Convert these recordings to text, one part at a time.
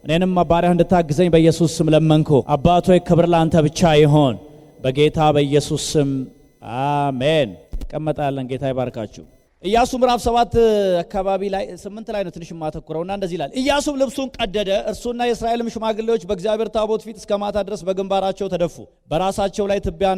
እኔንም ባሪያህ እንድታግዘኝ በኢየሱስ ስም ለመንኩ። አባት ሆይ ክብር ላንተ ብቻ ይሁን በጌታ በኢየሱስ ስም አሜን። ቀመጣለን። ጌታ ይባርካችሁ። ኢያሱ ምዕራፍ 7 አካባቢ ላይ 8 ላይ ነው ትንሽ ማተኩረውና እንደዚህ ይላል። ኢያሱም ልብሱን ቀደደ፣ እርሱና የእስራኤልም ሽማግሌዎች በእግዚአብሔር ታቦት ፊት እስከ ማታ ድረስ በግንባራቸው ተደፉ፣ በራሳቸው ላይ ትቢያ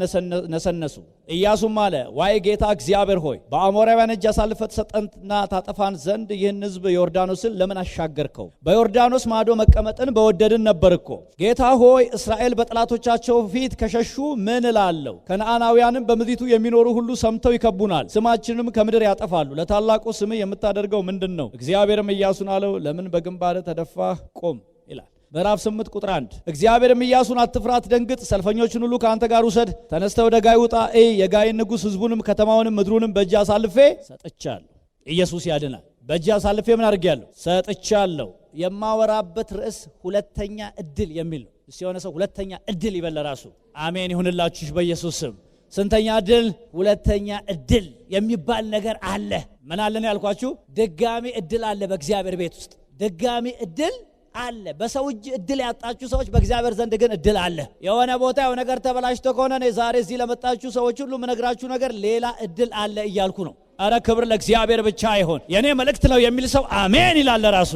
ነሰነሱ። ኢያሱም አለ፣ ዋይ ጌታ እግዚአብሔር ሆይ በአሞራውያን እጅ አሳልፈህ ትሰጠንና ታጠፋን ዘንድ ይህን ሕዝብ ዮርዳኖስን ለምን አሻገርከው? በዮርዳኖስ ማዶ መቀመጥን በወደድን ነበር እኮ። ጌታ ሆይ እስራኤል በጠላቶቻቸው ፊት ከሸሹ ምን እላለሁ? ከነዓናውያንም በምድሪቱ የሚኖሩ ሁሉ ሰምተው ይከቡናል፣ ስማችንም ከምድር ያጠፋሉ። ለታላቁ ስም የምታደርገው ምንድነው? እግዚአብሔርም ኢያሱን አለው፣ ለምን በግንባር ተደፋህ? ቆም ይላል። ምዕራፍ 8 ቁጥር 1 እግዚአብሔርም ኢያሱን አትፍራ፣ አትደንግጥ፣ ሰልፈኞችን ሁሉ ከአንተ ጋር ውሰድ፣ ተነስተህ ወደ ጋይ ውጣ፣ የጋይን ንጉሥ ሕዝቡንም ከተማውንም ምድሩንም በእጅ አሳልፌ ሰጥቻለሁ። ኢየሱስ ያድናል። በእጅ አሳልፌ ምን አድርጌያለሁ? ሰጥቻለሁ። የማወራበት ርዕስ ሁለተኛ እድል የሚል ነው። እስቲ የሆነ ሰው ሁለተኛ እድል ይበል ራሱ። አሜን ይሁንላችሁ በኢየሱስ ስም። ስንተኛ እድል? ሁለተኛ እድል የሚባል ነገር አለ። ምን አለ ነው ያልኳችሁ? ድጋሚ እድል አለ። በእግዚአብሔር ቤት ውስጥ ድጋሚ እድል አለ። በሰው እጅ እድል ያጣችሁ ሰዎች በእግዚአብሔር ዘንድ ግን እድል አለ። የሆነ ቦታ የሆነ ነገር ተበላሽቶ ከሆነ እኔ ዛሬ እዚህ ለመጣችሁ ሰዎች ሁሉ ምነግራችሁ ነገር ሌላ እድል አለ እያልኩ ነው። አረ ክብር ለእግዚአብሔር ብቻ ይሁን። የኔ መልእክት ነው የሚል ሰው አሜን ይላል ራሱ።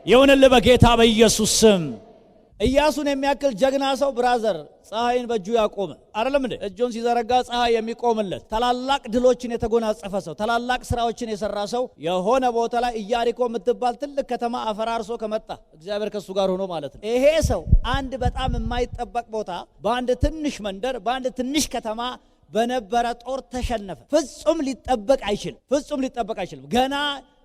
ይሁንልህ በጌታ በኢየሱስ ስም። ኢያሱን የሚያክል ጀግና ሰው ብራዘር ፀሐይን በእጁ ያቆመ አይደለም እንዴ? እጁን ሲዘረጋ ፀሐይ የሚቆምለት ታላላቅ ድሎችን የተጎናጸፈ ሰው፣ ታላላቅ ስራዎችን የሰራ ሰው የሆነ ቦታ ላይ ኢያሪኮ የምትባል ትልቅ ከተማ አፈራርሶ ከመጣ እግዚአብሔር ከሱ ጋር ሆኖ ማለት ነው። ይሄ ሰው አንድ በጣም የማይጠበቅ ቦታ በአንድ ትንሽ መንደር በአንድ ትንሽ ከተማ በነበረ ጦር ተሸነፈ። ፍጹም ሊጠበቅ አይችልም። ገና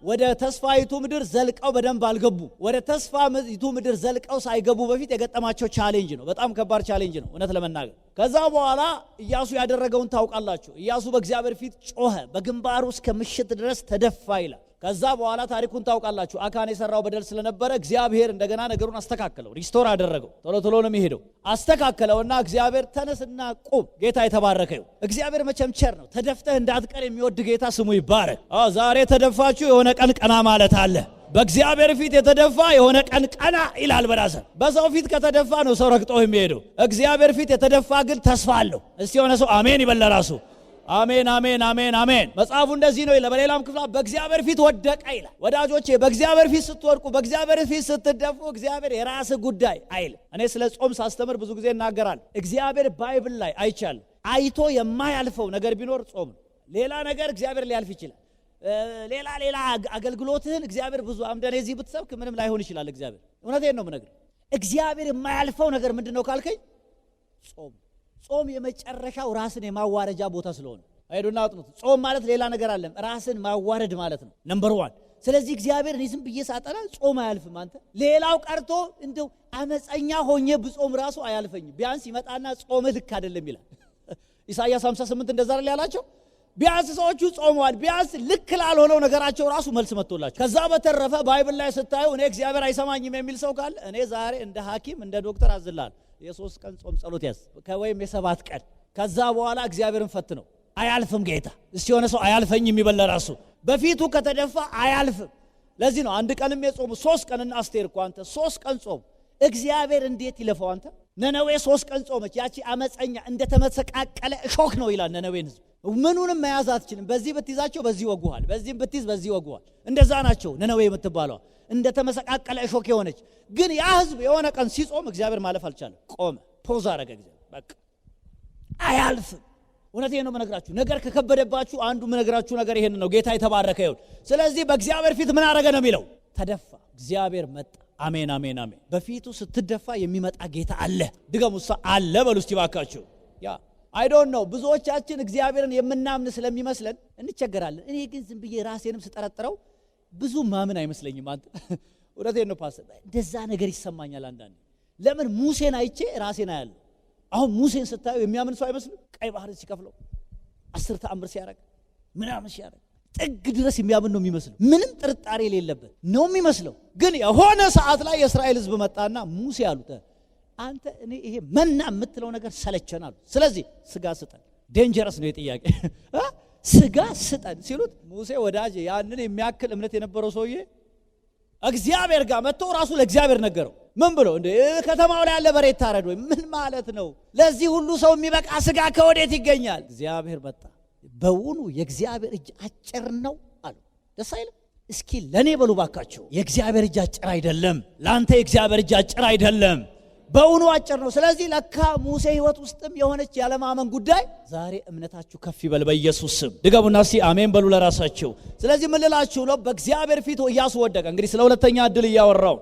ወደ ተስፋይቱ ምድር ዘልቀው በደንብ አልገቡ። ወደ ተስፋይቱ ምድር ዘልቀው ሳይገቡ በፊት የገጠማቸው ቻሌንጅ ነው። በጣም ከባድ ቻሌንጅ ነው እውነት ለመናገር። ከዛ በኋላ ኢያሱ ያደረገውን ታውቃላችሁ። ኢያሱ በእግዚአብሔር ፊት ጮኸ፣ በግንባሩ እስከ ምሽት ድረስ ተደፋ ይላል። ከዛ በኋላ ታሪኩን ታውቃላችሁ። አካን የሰራው በደል ስለነበረ እግዚአብሔር እንደገና ነገሩን አስተካከለው፣ ሪስቶር አደረገው። ቶሎ ነው የሚሄደው። አስተካከለውና እግዚአብሔር ተነስና ቁም። ጌታ የተባረከ ይሁን። እግዚአብሔር መቼም ቸር ነው። ተደፍተህ እንዳትቀር የሚወድ ጌታ ስሙ ይባረክ። ዛሬ ተደፋችሁ የሆነ ቀን ቀና ማለት አለ። በእግዚአብሔር ፊት የተደፋ የሆነ ቀን ቀና ይላል። በራስህ በሰው ፊት ከተደፋ ነው ሰው ረግጦ የሚሄደው። እግዚአብሔር ፊት የተደፋ ግን ተስፋ አለው። እስቲ የሆነ ሰው አሜን ይበል ራሱ። አሜን አሜን አሜን አሜን። መጽሐፉ እንደዚህ ነው ይላል። በሌላም ክፍል በእግዚአብሔር ፊት ወደቀ ይላል። ወዳጆቼ በእግዚአብሔር ፊት ስትወድቁ፣ በእግዚአብሔር ፊት ስትደፉ እግዚአብሔር የራስ ጉዳይ አይል። እኔ ስለ ጾም ሳስተምር ብዙ ጊዜ እናገራለሁ። እግዚአብሔር ባይብል ላይ አይቻል አይቶ የማያልፈው ነገር ቢኖር ጾም ነው። ሌላ ነገር እግዚአብሔር ሊያልፍ ይችላል። ሌላ አገልግሎትህን እግዚአብሔር ብዙ አምደኔ እዚህ ብትሰብክ ምንም ላይሆን ይችላል። እግዚአብሔር እውነቴን ነው የምነግርህ። እግዚአብሔር የማያልፈው ነገር ምንድነው ካልከኝ ጾም የመጨረሻው ራስን የማዋረጃ ቦታ ስለሆነ አይዱና አጥኑት። ጾም ማለት ሌላ ነገር አይደለም፣ ራስን ማዋረድ ማለት ነው ነምበር 1። ስለዚህ እግዚአብሔር እኔ ዝም ብዬ ሳጠና ጾም አያልፍም። አንተ ሌላው ቀርቶ እንደው አመፀኛ ሆኜ ብጾም ራሱ አያልፈኝም። ቢያንስ ይመጣና ጾም ልክ አይደለም ይላል ኢሳይያስ 58 እንደዛ አይደል ያላቸው። ቢያንስ ሰዎቹ ጾመዋል፣ ቢያንስ ልክ ላልሆነው ነገራቸው ራሱ መልስ መጥቶላቸው። ከዛ በተረፈ ባይብል ላይ ስታዩ እኔ እግዚአብሔር አይሰማኝም የሚል ሰው ካለ እኔ ዛሬ እንደ ሐኪም እንደ ዶክተር አዝላል የ3 ቀን ጾም ጸሎት ያዝ ወይም የ7 ቀን። ከዛ በኋላ እግዚአብሔርን ፈትነው። አያልፍም ጌታ። እስቲ የሆነ ሰው አያልፈኝም ይበል ራሱ። በፊቱ ከተደፋ አያልፍም። ለዚህ ነው አንድ ቀንም የጾሙ 3 ቀንና አስቴር እኮ አንተ 3 ቀን ጾም እግዚአብሔር እንዴት ይለፈው አንተ። ነነዌ 3 ቀን ጾመች። ያቺ አመፀኛ እንደተመሰቃቀለ እሾክ ነው ይላል ነነዌን ህዝብ። ምኑንም መያዝ አትችልም። በዚህ ብትይዛቸው በዚህ ወጉሃል፣ በዚህም ብትይዝ በዚህ ወጉሃል። እንደዛ ናቸው ነነዌ የምትባለው እንደተመሰቃቀለ እሾክ የሆነች። ግን ያ ህዝብ የሆነ ቀን ሲጾም እግዚአብሔር ማለፍ አልቻለም። ቆመ፣ ፖዝ አረገ። እግዚአብሔር በቃ አያልፍም። እውነቴን ነው የምነግራችሁ። ነገር ከከበደባችሁ አንዱ የምነግራችሁ ነገር ይሄን ነው። ጌታ የተባረከ ይሁን። ስለዚህ በእግዚአብሔር ፊት ምን አረገ ነው የሚለው? ተደፋ። እግዚአብሔር መጣ። አሜን አሜን አሜን። በፊቱ ስትደፋ የሚመጣ ጌታ አለ። ድገሙሳ አለ በሉ እስቲ ባካችሁ። ያ አይ ዶንት ኖ ብዙዎቻችን እግዚአብሔርን የምናምን ስለሚመስለን እንቸገራለን። እኔ ግን ዝም ብዬ ራሴንም ስጠረጥረው ብዙ ማምን አይመስለኝም። አንተ እውነቴን ነው ፓስተር፣ እንደዛ ነገር ይሰማኛል አንዳንዴ። ለምን ሙሴን አይቼ ራሴን አያለሁ። አሁን ሙሴን ስታዩ የሚያምን ሰው አይመስልም? ቀይ ባህር ሲከፍለው 10 ተአምር ሲያደርግ ምናምን ሲያደርግ ጥግ ድረስ የሚያምን ነው የሚመስለው። ምንም ጥርጣሬ የሌለበት ነው የሚመስለው። ግን የሆነ ሰዓት ላይ የእስራኤል ህዝብ መጣና ሙሴ አሉት፣ አንተ እኔ ይሄ መና የምትለው ነገር ሰለቸናል። ስለዚህ ስጋ ስጠን። ዴንጀረስ ነው የጥያቄ ስጋ ስጠን ሲሉት ሙሴ ወዳጅ ያንን የሚያክል እምነት የነበረው ሰውዬ እግዚአብሔር ጋር መጥቶ ራሱ ለእግዚአብሔር ነገረው። ምን ብሎ እንደ ከተማው ላይ ያለ በሬ ታረድ ወይ ምን ማለት ነው? ለዚህ ሁሉ ሰው የሚበቃ ስጋ ከወዴት ይገኛል? እግዚአብሔር መጣ። በውኑ የእግዚአብሔር እጅ አጭር ነው አሉ። ደስ አይልም? እስኪ ለኔ በሉ ባካችሁ፣ የእግዚአብሔር እጅ አጭር አይደለም። ላንተ የእግዚአብሔር እጅ አጭር አይደለም፣ በውኑ አጭር ነው። ስለዚህ ለካ ሙሴ ህይወት ውስጥም የሆነች ያለማመን ጉዳይ ዛሬ እምነታችሁ ከፍ ይበል በኢየሱስ ስም። ድገሙና እስቲ አሜን በሉ ለራሳችሁ። ስለዚህ ምን ልላችሁ ነው? በእግዚአብሔር ፊት ኢያሱ ወደቀ። እንግዲህ ስለ ሁለተኛ እድል እያወራው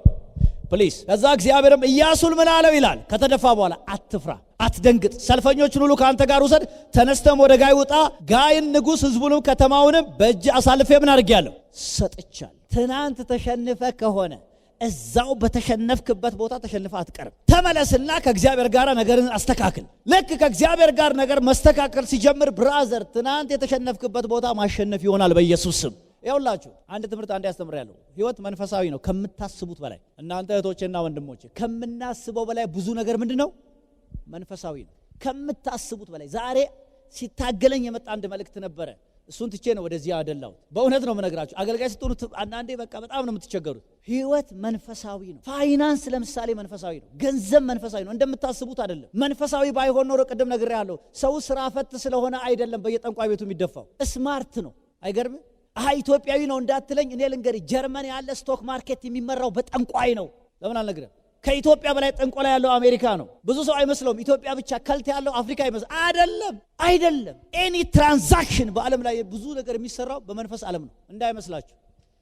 ፕሊዝ። ከዛ እግዚአብሔርም ኢያሱን ምን አለው ይላል? ከተደፋ በኋላ አትፍራ፣ አትደንግጥ፣ ሰልፈኞችን ሁሉ ከአንተ ጋር ውሰድ፣ ተነስተም ወደ ጋይ ውጣ፣ ጋይን ንጉሥ ህዝቡንም ከተማውንም በእጅ አሳልፌ ምን አድርጌያለሁ? ሰጥቻለሁ። ትናንት ተሸንፈ ከሆነ እዛው በተሸነፍክበት ቦታ ተሸንፈ አትቀርም። ተመለስና ከእግዚአብሔር ጋር ነገርን አስተካክል። ልክ ከእግዚአብሔር ጋር ነገር መስተካከል ሲጀምር ብራዘር፣ ትናንት የተሸነፍክበት ቦታ ማሸነፍ ይሆናል በኢየሱስ ስም። ይኸውላችሁ አንድ ትምህርት አንድ ያስተምራለሁ። ህይወት መንፈሳዊ ነው ከምታስቡት በላይ። እናንተ እህቶቼና ወንድሞቼ ከምናስበው በላይ ብዙ ነገር ምንድነው? መንፈሳዊ ነው ከምታስቡት በላይ። ዛሬ ሲታገለኝ የመጣ አንድ መልእክት ነበረ። እሱን ትቼ ነው ወደዚህ ያደላሁት። በእውነት ነው የምነግራችሁ። አገልጋይ ስትሆኑ አንዳንዴ በቃ በጣም ነው የምትቸገሩት። ህይወት መንፈሳዊ ነው። ፋይናንስ ለምሳሌ መንፈሳዊ ነው። ገንዘብ መንፈሳዊ ነው። እንደምታስቡት አይደለም። መንፈሳዊ ባይሆን ኖሮ ቅድም ነግሬያለሁ፣ ሰው ስራ ፈት ስለሆነ አይደለም በየጠንቋይ ቤቱ የሚደፋው። ስማርት ነው። አይገርም? ኢትዮጵያዊ ነው እንዳትለኝ፣ እኔ ልንገርህ፣ ጀርመን ያለ ስቶክ ማርኬት የሚመራው በጠንቋይ ነው። ለምን አልነግርህም? ከኢትዮጵያ በላይ ጠንቆላ ያለው አሜሪካ ነው። ብዙ ሰው አይመስለውም ኢትዮጵያ ብቻ ከልት ያለው አፍሪካ ይመስል አይደለም። ኤኒ ትራንዛክሽን በዓለም ላይ ብዙ ነገር የሚሰራው በመንፈስ ዓለም ነው። እንዳይመስላችሁ።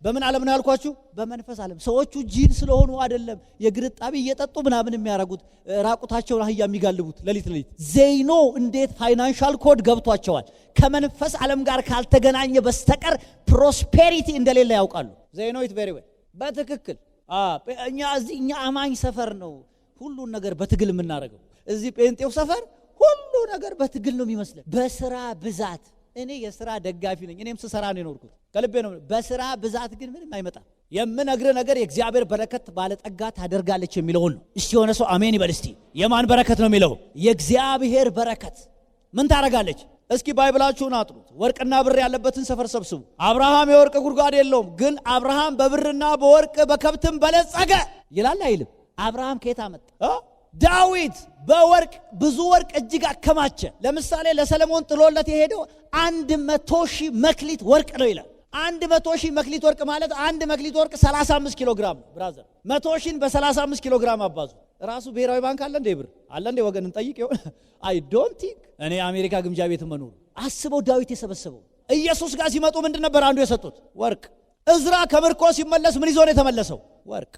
በምን ዓለም ነው ያልኳችሁ? በመንፈስ ዓለም። ሰዎቹ ጂን ስለሆኑ አይደለም የግርጣቢ እየጠጡ ምናምን የሚያረጉት ራቁታቸውን አህያ የሚጋልቡት ሌሊት ዘይኖ እንዴት ፋይናንሻል ኮድ ገብቷቸዋል። ከመንፈስ ዓለም ጋር ካልተገናኘ በስተቀር ፕሮስፔሪቲ እንደሌለ ያውቃሉ። ዘይኖ ኢት ቬሪ ዌል በትክክል እኛ አማኝ ሰፈር ነው ሁሉን ነገር በትግል የምናደርገው። እዚህ ጴንጤው ሰፈር ሁሉ ነገር በትግል ነው የሚመስለው። በስራ ብዛት እኔ የስራ ደጋፊ ነኝ። እኔም ስሰራ ነው የኖርኩት፣ ከልቤ ነው። በስራ ብዛት ግን ምንም አይመጣም። የምነግር ነገር የእግዚአብሔር በረከት ባለጠጋ ታደርጋለች የሚለውን ነው። እስቲ የሆነ ሰው አሜን ይበል እስቲ። የማን በረከት ነው የሚለው? የእግዚአብሔር በረከት ምን ታደርጋለች? እስኪ ባይብላችሁን አጥሩት። ወርቅና ብር ያለበትን ሰፈር ሰብስቡ። አብርሃም የወርቅ ጉድጓድ የለውም፣ ግን አብርሃም በብርና በወርቅ በከብትም በለጸገ ይላል አይልም? አብርሃም ከየት አመጣ? ዳዊት በወርቅ ብዙ ወርቅ እጅግ አከማቸ። ለምሳሌ ለሰለሞን ጥሎለት የሄደው 100,000 መክሊት ወርቅ ነው ይላል። 100,000 መክሊት ወርቅ ማለት 1 መክሊት ወርቅ 35 ኪሎ ግራም ነው። ብራዘር 100,000 በ35 ኪሎ ግራም አባዙ። ራሱ ብሔራዊ ባንክ አለ እንደ ብር አለ እንደ ወገን እንጠይቅ ይሆን? አይ ዶንት ቲንክ። እኔ አሜሪካ ግምጃ ቤት መኖር አስበው። ዳዊት የሰበሰበው ኢየሱስ ጋር ሲመጡ ምንድን ነበር አንዱ የሰጡት? ወርቅ። እዝራ ከምርኮ ሲመለስ ምን ይዞ ነው የተመለሰው? ወርቅ።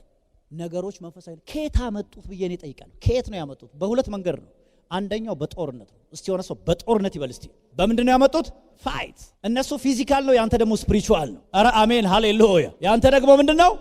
ነገሮች መንፈሳዊ ከየት አመጡት ብዬ እኔ እጠይቃለሁ። ከየት ነው ያመጡት? በሁለት መንገድ ነው። አንደኛው በጦርነት ነው። እስቲ የሆነ ሰው በጦርነት ይበል እስቲ። በምንድን ነው ያመጡት? ፋይት። እነሱ ፊዚካል ነው፣ ያንተ ደግሞ ስፒሪቹዋል ነው። ኧረ አሜን ሃሌሉያ። ያንተ ደግሞ ምንድነው?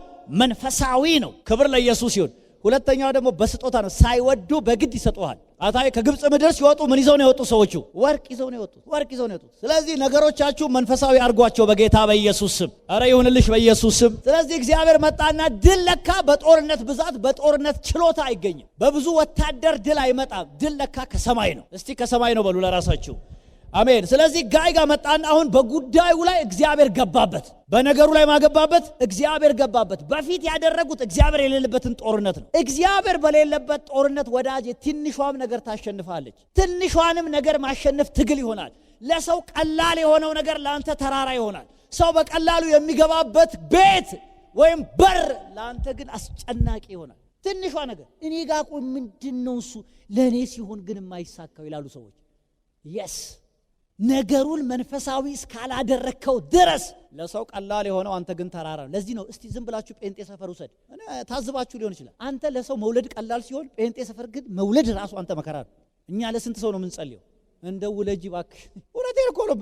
መንፈሳዊ ነው። ክብር ለኢየሱስ ይሁን። ሁለተኛው ደግሞ በስጦታ ነው። ሳይወዱ በግድ ይሰጡሃል። አታይ ከግብጽ ምድር ሲወጡ ምን ይዘው ነው የወጡት? ሰዎቹ ወርቅ ይዘው ነው የወጡት። ስለዚህ ነገሮቻችሁ መንፈሳዊ አርጓቸው በጌታ በኢየሱስ ስም። አረ ይሁንልሽ በኢየሱስ ስም። ስለዚህ እግዚአብሔር መጣና ድል ለካ በጦርነት ብዛት በጦርነት ችሎታ አይገኝም። በብዙ ወታደር ድል አይመጣም። ድል ለካ ከሰማይ ነው። እስቲ ከሰማይ ነው በሉ ለራሳችሁ። አሜን። ስለዚህ ጋይ ጋር መጣና አሁን በጉዳዩ ላይ እግዚአብሔር ገባበት። በነገሩ ላይ ማገባበት እግዚአብሔር ገባበት። በፊት ያደረጉት እግዚአብሔር የሌለበትን ጦርነት ነው። እግዚአብሔር በሌለበት ጦርነት ወዳጅ ትንሿም ነገር ታሸንፋለች። ትንሿንም ነገር ማሸነፍ ትግል ይሆናል። ለሰው ቀላል የሆነው ነገር ለአንተ ተራራ ይሆናል። ሰው በቀላሉ የሚገባበት ቤት ወይም በር ለአንተ ግን አስጨናቂ ይሆናል። ትንሿ ነገር እኔ ጋር ቆይ ምንድነው እሱ ለኔ ሲሆን ግን የማይሳካው ይላሉ ሰዎች። የስ ነገሩን መንፈሳዊ እስካላደረከው ድረስ ለሰው ቀላል የሆነው አንተ ግን ተራራ። ለዚህ ነው እስቲ ዝም ብላችሁ ጴንጤ ሰፈር ውሰድ። እኔ ታዝባችሁ ሊሆን ይችላል። አንተ ለሰው መውለድ ቀላል ሲሆን ጴንጤ ሰፈር ግን መውለድ ራሱ አንተ መከራ ነው። እኛ ለስንት ሰው ነው የምንጸልየው? እንደው ውለጂ እባክህ። እውነቴን እኮ ነው።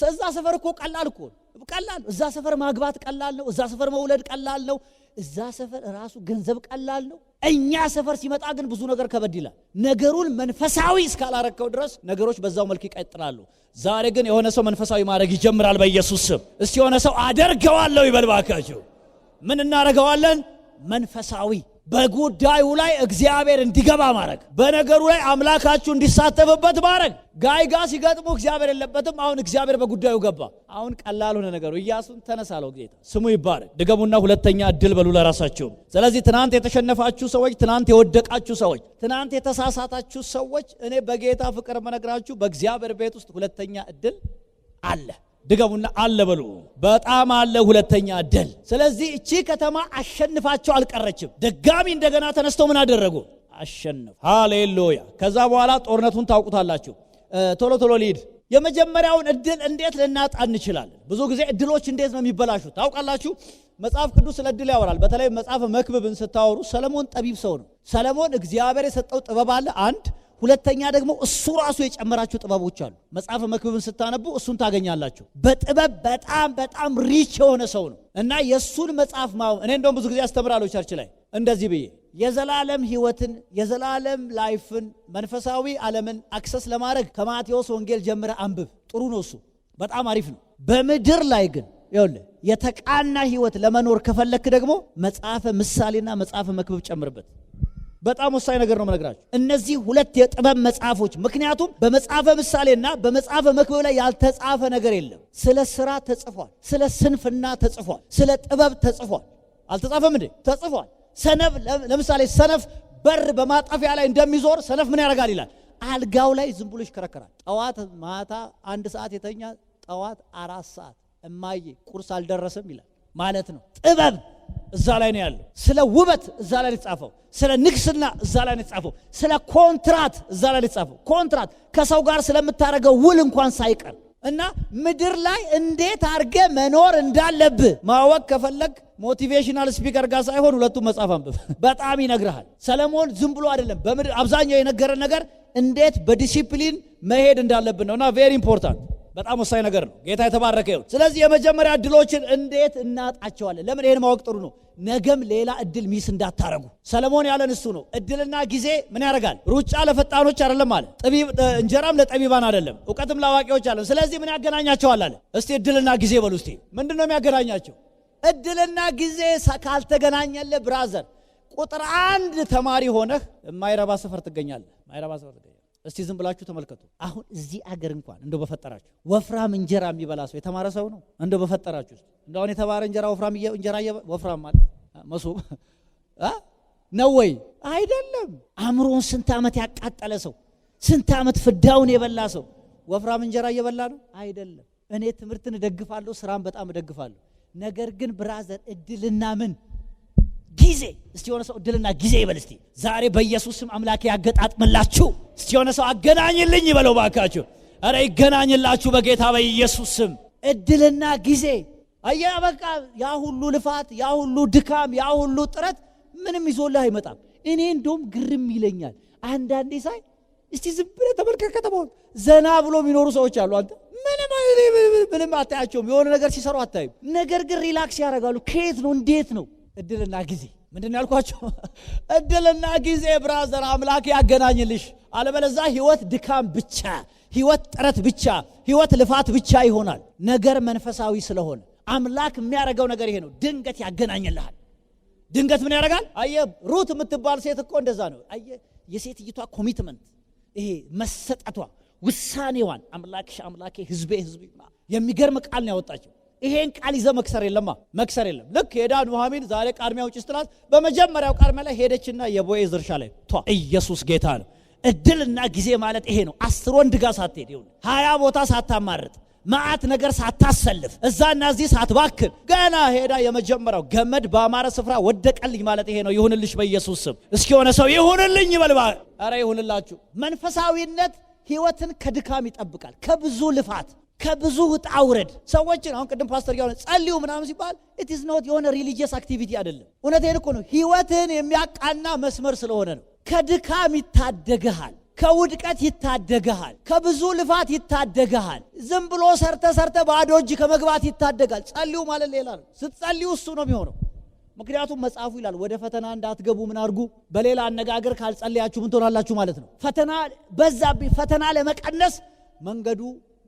እዛ ሰፈር እኮ ቀላል እኮ ቀላል። እዛ ሰፈር ማግባት ቀላል ነው። እዛ ሰፈር መውለድ ቀላል ነው። እዛ ሰፈር ራሱ ገንዘብ ቀላል ነው። እኛ ሰፈር ሲመጣ ግን ብዙ ነገር ከበድ ይላል። ነገሩን መንፈሳዊ እስካላረከው ድረስ ነገሮች በዛው መልክ ይቀጥላሉ። ዛሬ ግን የሆነ ሰው መንፈሳዊ ማድረግ ይጀምራል በኢየሱስ ስም። እስቲ የሆነ ሰው አደርገዋለሁ ይበል ባካችሁ። ምን እናደርገዋለን? መንፈሳዊ። በጉዳዩ ላይ እግዚአብሔር እንዲገባ ማድረግ፣ በነገሩ ላይ አምላካችሁ እንዲሳተፍበት ማድረግ። ጋይጋ ሲገጥሙ እግዚአብሔር የለበትም። አሁን እግዚአብሔር በጉዳዩ ገባ። አሁን ቀላል ሆነ ነገሩ። ኢያሱን ተነሳለው ጌታ ስሙ ይባረክ። ድገሙና ሁለተኛ እድል በሉ ለራሳችሁ። ስለዚህ ትናንት የተሸነፋችሁ ሰዎች፣ ትናንት የወደቃችሁ ሰዎች፣ ትናንት የተሳሳታችሁ ሰዎች እኔ በጌታ ፍቅር መነግራችሁ በእግዚአብሔር ቤት ውስጥ ሁለተኛ እድል አለ። ድገሙና አለ በሉ። በጣም አለ ሁለተኛ እድል። ስለዚህ እቺ ከተማ አሸንፋቸው አልቀረችም። ድጋሚ እንደገና ተነስተው ምን አደረጉ? አሸነፉ። ሃሌሉያ። ከዛ በኋላ ጦርነቱን ታውቁታላችሁ። ቶሎ ቶሎ ሊድ። የመጀመሪያውን እድል እንዴት ልናጣ እንችላለን? ብዙ ጊዜ እድሎች እንዴት ነው የሚበላሹት ታውቃላችሁ? መጽሐፍ ቅዱስ ስለ እድል ያወራል። በተለይ መጽሐፈ መክብብን ስታወሩ ሰለሞን ጠቢብ ሰው ነው። ሰለሞን እግዚአብሔር የሰጠው ጥበብ አለ አንድ፣ ሁለተኛ ደግሞ እሱ ራሱ የጨመራቸው ጥበቦች አሉ። መጽሐፈ መክብብን ስታነቡ እሱን ታገኛላችሁ። በጥበብ በጣም ሪች የሆነ ሰው ነው እና የሱን መጽሐፍ እኔ እንደውም ብዙ ጊዜ አስተምራለሁ ቸርች ላይ እንደዚህ ብዬ የዘላለም ህይወትን የዘላለም ላይፍን መንፈሳዊ ዓለምን አክሰስ ለማድረግ ከማቴዎስ ወንጌል ጀምረ አንብብ። ጥሩ ነው፣ እሱ በጣም አሪፍ ነው። በምድር ላይ ግን ይኸውልህ የተቃና ህይወት ለመኖር ከፈለክ ደግሞ መጽሐፈ ምሳሌና መጽሐፈ መክብብ ጨምርበት። በጣም ወሳኝ ነገር ነው መነግራችሁ እነዚህ ሁለት የጥበብ መጽሐፎች። ምክንያቱም በመጽሐፈ ምሳሌና በመጽሐፈ መክብብ ላይ ያልተጻፈ ነገር የለም። ስለ ስራ ተጽፏል፣ ስለ ስንፍና ተጽፏል፣ ስለ ጥበብ ተጽፏል። አልተጻፈም እንዴ? ተጽፏል። ሰነፍ ለምሳሌ ሰነፍ በር በማጠፊያ ላይ እንደሚዞር ሰነፍ ምን ያደርጋል ይላል? አልጋው ላይ ዝም ብሎ ይሽከረከራል። ጠዋት ማታ 1 ሰዓት የተኛ ጠዋት 4 ሰዓት እማዬ ቁርስ አልደረሰም ይላል ማለት ነው። ጥበብ እዛ ላይ ነው ያለው። ስለ ውበት እዛ ላይ ነው የተጻፈው። ስለ ንግስና እዛ ላይ ነው የተጻፈው። ስለ ኮንትራት እዛ ላይ ነው የተጻፈው። ኮንትራት ከሰው ጋር ስለምታረገው ውል እንኳን ሳይቀር እና ምድር ላይ እንዴት አርገ መኖር እንዳለብህ ማወቅ ከፈለግ ሞቲቬሽናል ስፒከር ጋር ሳይሆን ሁለቱም መጽሐፍ አንብብ። በጣም ይነግርሃል። ሰለሞን ዝም ብሎ አይደለም በምድር አብዛኛው የነገረን ነገር እንዴት በዲሲፕሊን መሄድ እንዳለብን ነውና ቬሪ ኢምፖርታንት በጣም ወሳኝ ነገር ነው። ጌታ የተባረከ ይሁን። ስለዚህ የመጀመሪያ እድሎችን እንዴት እናጣቸዋለን? ለምን ይሄን ማወቅ ጥሩ ነው። ነገም ሌላ እድል ሚስ እንዳታረጉ። ሰለሞን ያለን እሱ ነው። እድልና ጊዜ ምን ያደርጋል? ሩጫ ለፈጣኖች አይደለም አለ። እንጀራም ለጠቢባን አይደለም፣ እውቀትም ለአዋቂዎች አለ። ስለዚህ ምን ያገናኛቸዋል አለ? እስቲ እድልና ጊዜ በሉ እስቲ። ምንድነው የሚያገናኛቸው? እድልና ጊዜ ካልተገናኘለ ብራዘር ቁጥር 1 ተማሪ ሆነህ የማይረባ ሰፈር ትገኛለህ። የማይረባ ሰፈር ትገኛለህ። እስቲ ዝም ብላችሁ ተመልከቱ። አሁን እዚህ አገር እንኳን እንደው በፈጠራችሁ ወፍራም እንጀራ የሚበላ ሰው የተማረ ሰው ነው? እንደው በፈጠራችሁ እንደው አሁን የተባረ እንጀራ ወፍራም እንጀራ ወፍራም ማለት መሶብ ነው ወይ? አይደለም። አእምሮን ስንት ዓመት ያቃጠለ ሰው፣ ስንት ዓመት ፍዳውን የበላ ሰው ወፍራም እንጀራ እየበላ ነው? አይደለም። እኔ ትምህርትን እደግፋለሁ፣ ስራን በጣም እደግፋለሁ። ነገር ግን ብራዘር እድልና ምን ጊዜ እስቲ የሆነ ሰው እድልና ጊዜ ይበል እስቲ። ዛሬ በኢየሱስ ስም አምላኬ ያገጣጥምላችሁ። እስቲ የሆነ ሰው አገናኝልኝ ይበለው ባካችሁ። አረ ይገናኝላችሁ በጌታ በኢየሱስ ስም። እድልና ጊዜ አየህ፣ በቃ ያ ሁሉ ልፋት፣ ያ ሁሉ ድካም፣ ያ ሁሉ ጥረት ምንም ይዞልህ አይመጣም። እኔ እንደውም ግርም ይለኛል አንዳንዴ ሳይ እስቲ ዝም ብለህ ተመልከት። ከተማው ዘና ብሎ የሚኖሩ ሰዎች አሉ። አንተ ምንም አታያቸውም፣ የሆነ ነገር ሲሰሩ አታይም። ነገር ግን ሪላክስ ያደርጋሉ። ከየት ነው እንዴት ነው? እድልና ጊዜ ምንድን ያልኳቸው? እድልና ጊዜ ብራዘር አምላክ ያገናኝልሽ። አለበለዚያ ህይወት ድካም ብቻ፣ ህይወት ጥረት ብቻ፣ ህይወት ልፋት ብቻ ይሆናል። ነገር መንፈሳዊ ስለሆነ አምላክ የሚያደርገው ነገር ይሄ ነው። ድንገት ያገናኝልሃል። ድንገት ምን ያደርጋል? አየህ ሩት የምትባል ሴት እኮ እንደዛ ነው። አየህ የሴትይቷ ኮሚትመንት፣ ይሄ መሰጠቷ፣ ውሳኔዋን አምላክሽ አምላኬ ህዝቤ ህዝቤ የሚገርም ቃል ነው ያወጣችው። ይሄን ቃል ይዘ መክሰር የለም። ልክ ሄዳ ኑሃሚን ዛሬ ቃርሚያ ውጭ ስትላት በመጀመሪያው ቃርሚያ ላይ ሄደችና የቦዔዝ እርሻ ላይ ኢየሱስ ጌታ ነው። እድልና ጊዜ ማለት ይሄ ነው። 10 ወንድ ጋር ሳትሄድ 20 ቦታ ሳታማርጥ ማአት ነገር ሳታሰልፍ እዛና እዚህ ሳትባክን ገና ሄዳ የመጀመሪያው ገመድ በአማረ ስፍራ ወደቀልኝ ማለት ይሄ ነው። ይሁንልሽ በኢየሱስ ስም። እስኪ ሆነ ሰው ይሁንልኝ ይበል። አረ ይሁንላችሁ። መንፈሳዊነት ህይወትን ከድካም ይጠብቃል፣ ከብዙ ልፋት፣ ከብዙ ውጣ ውረድ። ሰዎችን አሁን ቅድም ፓስተር ያለው ጸልዩ ምናምን ሲባል it is not የሆነ ሪሊጂየስ አክቲቪቲ አይደለም። እውነቴን እኮ ነው። ህይወትን የሚያቃና መስመር ስለሆነ ነው። ከድካም ይታደግሃል፣ ከውድቀት ይታደግሃል፣ ከብዙ ልፋት ይታደግሃል። ዝም ብሎ ሰርተ ባዶ እጅ ከመግባት ይታደጋል። ጸልዩ ማለት ሌላ ነው። ስትጸልዩ እሱ ነው የሚሆነው። ምክንያቱም መጽሐፉ ይላል ወደ ፈተና እንዳትገቡ ምን አድርጉ? በሌላ አነጋገር ካልጸለያችሁ ምን ትሆናላችሁ ማለት ነው። ፈተና በዛብኝ። ፈተና ለመቀነስ መንገዱ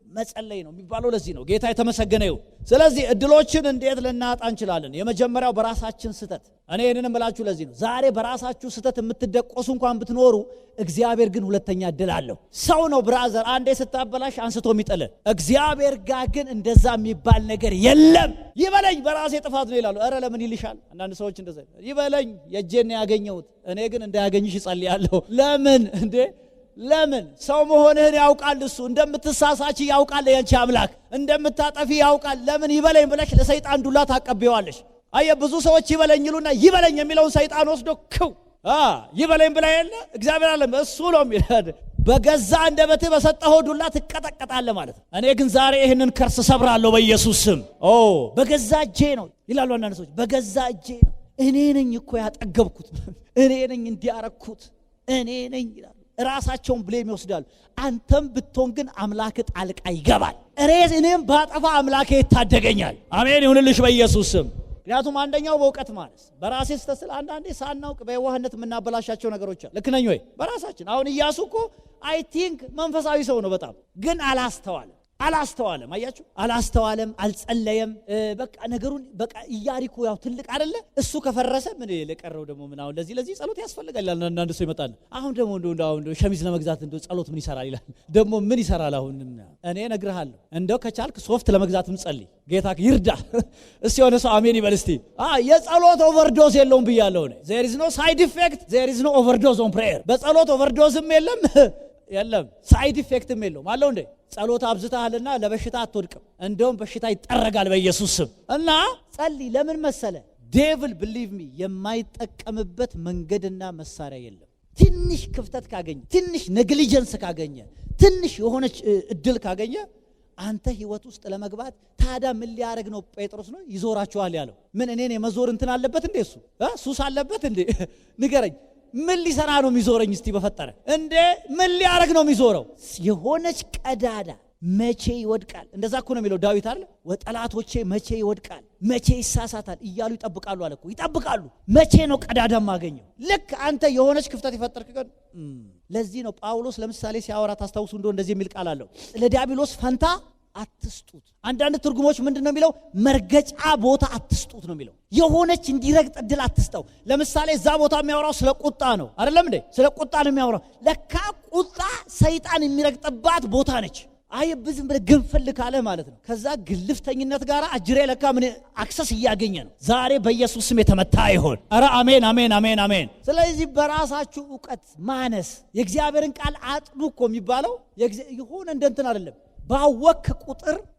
መጸለይ ነው የሚባለው። ለዚህ ነው ጌታ የተመሰገነ ይሁን። ስለዚህ እድሎችን እንዴት ልናጣ እንችላለን? የመጀመሪያው በራሳችን ስተት። እኔ ይህንን እምላችሁ ለዚህ ነው። ዛሬ በራሳችሁ ስተት የምትደቆሱ እንኳን ብትኖሩ እግዚአብሔር ግን ሁለተኛ እድል አለው። ሰው ነው ብራዘር፣ አንዴ ስታበላሽ አንስቶ የሚጥል። እግዚአብሔር ጋር ግን እንደዛ የሚባል ነገር የለም። ይበለኝ በራሴ ጥፋት ነው ይላሉ። ኧረ ለምን ይልሻል? አንዳንድ ሰዎች እንደዛ ይበለኝ የእጄን ያገኘሁት፣ እኔ ግን እንዳያገኝሽ እጸልያለሁ። ለምን እንዴ? ለምን? ሰው መሆንህን ያውቃል እሱ። እንደምትሳሳች ያውቃል ያንቺ አምላክ። እንደምታጠፊ ያውቃል። ለምን ይበለኝ ብለሽ ለሰይጣን ዱላ ታቀበዋለሽ? አየ ብዙ ሰዎች ይበለኝ ይሉና ይበለኝ የሚለውን ሰይጣን ወስዶ ክው ይበለኝ ብላ የለ እግዚአብሔር አለ እሱ ነው የሚል። በገዛ አንደበትህ በሰጠኸው ዱላ ትቀጠቀጣለህ ማለት ነው። እኔ ግን ዛሬ ይህንን ከርስ ሰብራለሁ በኢየሱስ ስም። በገዛ እጄ ነው ይላሉ አንዳንድ ሰዎች። በገዛ እጄ ነው። እኔ ነኝ እኮ ያጠገብኩት፣ እኔ ነኝ እንዲያረኩት፣ እኔ ነኝ ይላሉ። ራሳቸውን ብሌም ይወስዳሉ። አንተም ብትሆን ግን አምላክ ጣልቃ ይገባል። እኔም ባጠፋ አምላክ ይታደገኛል። አሜን ይሁንልሽ በኢየሱስ ስም። ምክንያቱም አንደኛው በእውቀት ማለት በራሴ ስተስል አንዳንዴ ሳናውቅ በየዋህነት የምናበላሻቸው ነገሮች አሉ። ልክ ነኝ ወይ? በራሳችን አሁን ኢያሱ እኮ አይ ቲንክ መንፈሳዊ ሰው ነው በጣም ግን አላስተዋለም። አያችሁ፣ አላስተዋለም፣ አልጸለየም። በቃ ነገሩን በቃ ኢያሪኮ ያው ትልቅ አይደለ? እሱ ከፈረሰ ምን ለቀረው ደግሞ ምን አሁን ለዚህ ጸሎት ያስፈልጋል። አንዳንድ ሰው ይመጣል አሁን ደግሞ እንደው ሸሚዝ ለመግዛት እንደው ጸሎት ምን ይሰራል ይላል። ደግሞ ምን ይሰራል አሁን? እኔ እነግርሃለሁ እንደው ከቻልክ ሶፍት ለመግዛትም ጸልይ፣ ጌታ ይርዳ። እስቲ የሆነ ሰው አሜን ይበል እስቲ። የጸሎት ኦቨርዶዝ የለውም ብያለሁ እኔ። there is no side effect, there is no overdose on prayer። በጸሎት ኦቨርዶዝም የለም ሳይድ ኢፌክትም የለውም አለው እንዴ። ጸሎት አብዝተሃልና ለበሽታ አትወድቅም፣ እንደውም በሽታ ይጠረጋል በኢየሱስ ስም። እና ጸልይ። ለምን መሰለ? ዴቪል ቢሊቭ ሚ የማይጠቀምበት መንገድና መሳሪያ የለም። ትንሽ ክፍተት ካገኘ፣ ትንሽ ኔግሊጀንስ ካገኘ፣ ትንሽ የሆነች እድል ካገኘ አንተ ህይወት ውስጥ ለመግባት ታዲያ ምን ሊያረግ ነው? ጴጥሮስ ነው ይዞራችኋል ያለው። ምን እኔን የመዞር እንትን አለበት እንዴ? እሱ ሱስ አለበት እንዴ? ንገረኝ። ምን ሊሰራ ነው የሚዞረኝ? እስቲ በፈጠረ እንዴ ምን ሊያረግ ነው የሚዞረው? የሆነች ቀዳዳ መቼ ይወድቃል? እንደዛ እኮ ነው የሚለው ዳዊት አይደል? ወጠላቶቼ መቼ ይወድቃል፣ መቼ ይሳሳታል እያሉ ይጠብቃሉ አለ እኮ። ይጠብቃሉ። መቼ ነው ቀዳዳ ማገኘው? ልክ አንተ የሆነች ክፍተት ይፈጠርክ ቀን። ለዚህ ነው ጳውሎስ ለምሳሌ ሲያወራ ታስታውሱ እንደዚህ የሚል ቃል አለው። ለዲያብሎስ ፈንታ አትስጡት። አንዳንድ ትርጉሞች ምንድነው የሚለው? መርገጫ ቦታ አትስጡት ነው የሚለው። የሆነች እንዲረግጥ እድል አትስጠው። ለምሳሌ እዛ ቦታ የሚያወራው ስለ ቁጣ ነው አይደለም እንዴ? ስለ ቁጣ ነው የሚያወራው። ለካ ቁጣ ሰይጣን የሚረግጥባት ቦታ ነች። አይብዝም ብለ ግንፍል ካለ ማለት ነው። ከዛ ግልፍተኝነት ጋር አጅሬ ለካ ምን አክሰስ እያገኘ ነው። ዛሬ በኢየሱስ ስም የተመታ ይሆን። ኧረ አሜን አሜን አሜን አሜን። ስለዚህ በራሳችሁ ዕውቀት ማነስ የእግዚአብሔርን ቃል አጥኑ እኮ የሚባለው ይሁን እንደንትን አይደለም።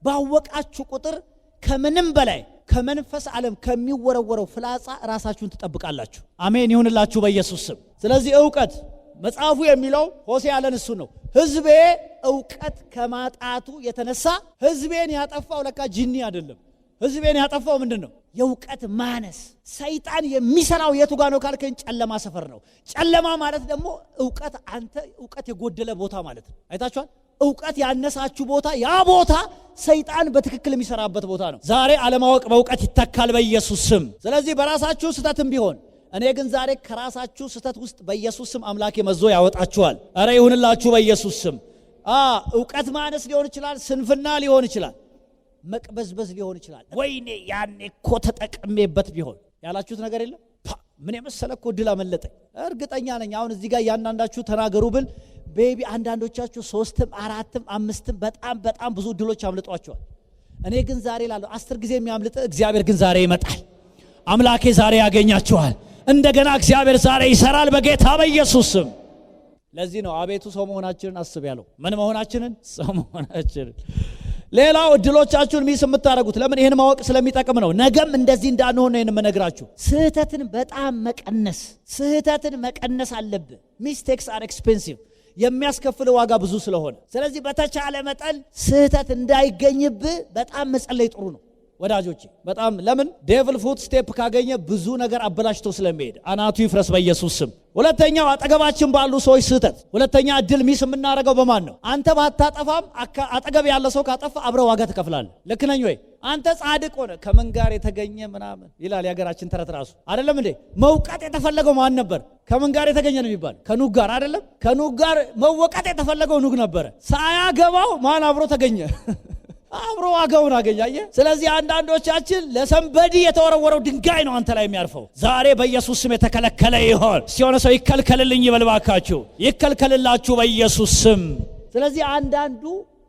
ባወቃችሁ ቁጥር ከምንም በላይ ከመንፈስ ዓለም ከሚወረወረው ፍላጻ ራሳችሁን ትጠብቃላችሁ። አሜን ይሁንላችሁ በኢየሱስ ስም። ስለዚህ ዕውቀት መጽሐፉ የሚለው ሆሴዕ ያለን እሱ ነው። ሕዝቤ ዕውቀት ከማጣቱ የተነሳ ሕዝቤን ያጠፋው ለካ ጂኒ አይደለም። ሕዝቤን ያጠፋው ምንድነው? የዕውቀት ማነስ። ሰይጣን የሚሰራው የቱ ጋር ነው ካልከኝ ጨለማ ሰፈር ነው። ጨለማ ማለት ደግሞ ዕውቀት የጎደለ ቦታ ማለት ነው። አይታችኋል? ዕውቀት ያነሳችሁ ቦታ፣ ያ ቦታ ሰይጣን በትክክል የሚሰራበት ቦታ ነው። ዛሬ አለማወቅ በዕውቀት ይተካል በኢየሱስ ስም። ስለዚህ በራሳችሁ ስተትም ቢሆን እኔ ግን ዛሬ ከራሳችሁ ስተት ውስጥ በኢየሱስ ስም አምላክ መዞ ያወጣችኋል። አረ ይሁንላችሁ በኢየሱስ ስም። ዕውቀት ማነስ ሊሆን ይችላል፣ ስንፍና ሊሆን ይችላል፣ መቅበዝበዝ ሊሆን ይችላል። ወይኔ ያኔ እኮ ተጠቅሜበት ቢሆን ያላችሁት ነገር የለም? ምን የመሰለ እኮ ድል አመለጠኝ። እርግጠኛ ነኝ አሁን እዚህ ጋር ያንዳንዳችሁ ተናገሩ ብል ቤቢ አንዳንዶቻችሁ 3ም 4ም 5ም በጣም ብዙ ድሎች አምልጧቸዋል። እኔ ግን ዛሬ ላለው 10 ጊዜ የሚያምልጥ እግዚአብሔር ግን ዛሬ ይመጣል። አምላኬ ዛሬ ያገኛችኋል። እንደገና እግዚአብሔር ዛሬ ይሰራል በጌታ በኢየሱስ ስም። ለዚህ ነው አቤቱ ሰው መሆናችንን አስብ ያለው። ምን መሆናችንን? ሰው መሆናችንን። ሌላው እድሎቻችሁን ሚስ የምታደርጉት ለምን? ይሄን ማወቅ ስለሚጠቅም ነው። ነገም እንደዚህ እንዳንሆን ነው የምነግራችሁ። ስህተትን በጣም መቀነስ አለብህ። ሚስቴክስ አር ኤክስፔንሲቭ፣ የሚያስከፍል ዋጋ ብዙ ስለሆነ። ስለዚህ በተቻለ መጠን ስህተት እንዳይገኝብህ በጣም መጸለይ ጥሩ ነው ወዳጆቼ። በጣም ለምን? ዴቪል ፉት ስቴፕ ካገኘ ብዙ ነገር አበላሽቶ ስለሚሄድ አናቱ ይፍረስ በኢየሱስ ስም። ሁለተኛው አጠገባችን ባሉ ሰዎች ስህተት። ሁለተኛ እድል ሚስ የምናደርገው በማን ነው? አንተ ባታጠፋም አጠገብ ያለ ሰው ካጠፋ አብረው ዋጋ ትከፍላለህ። ልክ ነኝ ወይ? አንተ ጻድቅ ሆነ ከምን ጋር የተገኘ ምናምን ይላል የሀገራችን ተረት ራሱ አይደለም እንዴ? መውቀጥ የተፈለገው ማን ነበር? ከምን ጋር የተገኘ ነው የሚባል? ከኑግ ጋር አይደለም? ከኑግ ጋር መወቀጥ የተፈለገው ኑግ ነበረ። ሳያገባው ማን አብሮ ተገኘ? አብሮ ዋጋውን አገኛየ። ስለዚህ አንዳንዶቻችን ለሰንበዲ የተወረወረው ድንጋይ ነው አንተ ላይ የሚያርፈው። ዛሬ በኢየሱስ ስም የተከለከለ ይሆን። ሲሆነ ሰው ይከልከልልኝ ይበልባካችሁ፣ ይከልከልላችሁ በኢየሱስ ስም። ስለዚህ አንዳንዱ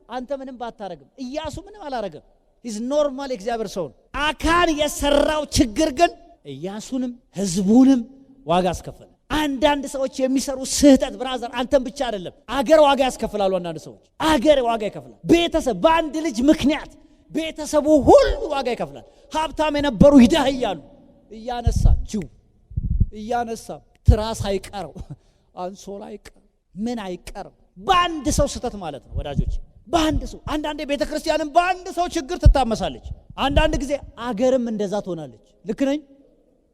አንተ ምንም ባታረግም፣ ኢያሱ ምንም አላረገም። ሂዝ ኖርማል እግዚአብሔር ሰው። አካን የሰራው ችግር ግን ኢያሱንም ህዝቡንም ዋጋ አስከፈለ። አንዳንድ ሰዎች የሚሰሩ ስህተት ብራዘር አንተም ብቻ አይደለም፣ አገር ዋጋ ያስከፍላሉ። አንዳንድ ሰዎች አገር ዋጋ ይከፍላል። ቤተሰብ በአንድ ልጅ ምክንያት ቤተሰቡ ሁሉ ዋጋ ይከፍላል። ሀብታም የነበሩ ይዳህያሉ። እያነሳ ትራስ አይቀረው፣ አንሶላ አይቀረው፣ ምን አይቀረው፣ በአንድ ሰው ስህተት ማለት ነው ወዳጆች፣ በአንድ ሰው። አንዳንዴ ቤተክርስቲያንም በአንድ ሰው ችግር ትታመሳለች። አንዳንድ ጊዜ አገርም እንደዛ ትሆናለች። ልክ ነኝ?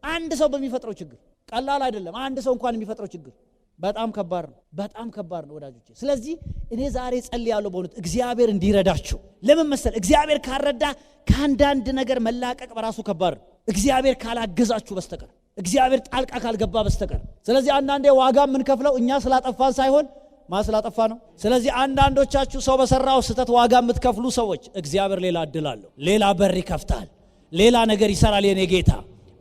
አንድ ሰው በሚፈጥረው ችግር ቀላል አይደለም። አንድ ሰው እንኳን የሚፈጥረው ችግር በጣም ከባድ ነው፣ በጣም ከባድ ነው ወዳጆቼ። ስለዚህ እኔ ዛሬ ጸልያለሁ በእውነት እግዚአብሔር እንዲረዳችሁ። ለምን መሰል? እግዚአብሔር ካልረዳ ከአንዳንድ ነገር መላቀቅ በራሱ ከባድ ነው፣ እግዚአብሔር ካላገዛችሁ በስተቀር፣ እግዚአብሔር ጣልቃ ካልገባ በስተቀር። ስለዚህ አንዳንዴ ዋጋ የምንከፍለው እኛ ስላጠፋን ሳይሆን ማስላጠፋ ነው። ስለዚህ አንዳንዶቻችሁ ሰው በሰራው ስህተት ዋጋ የምትከፍሉ ሰዎች እግዚአብሔር ሌላ እድል አለው፣ ሌላ በር ይከፍታል፣ ሌላ ነገር ይሰራል። የኔ ጌታ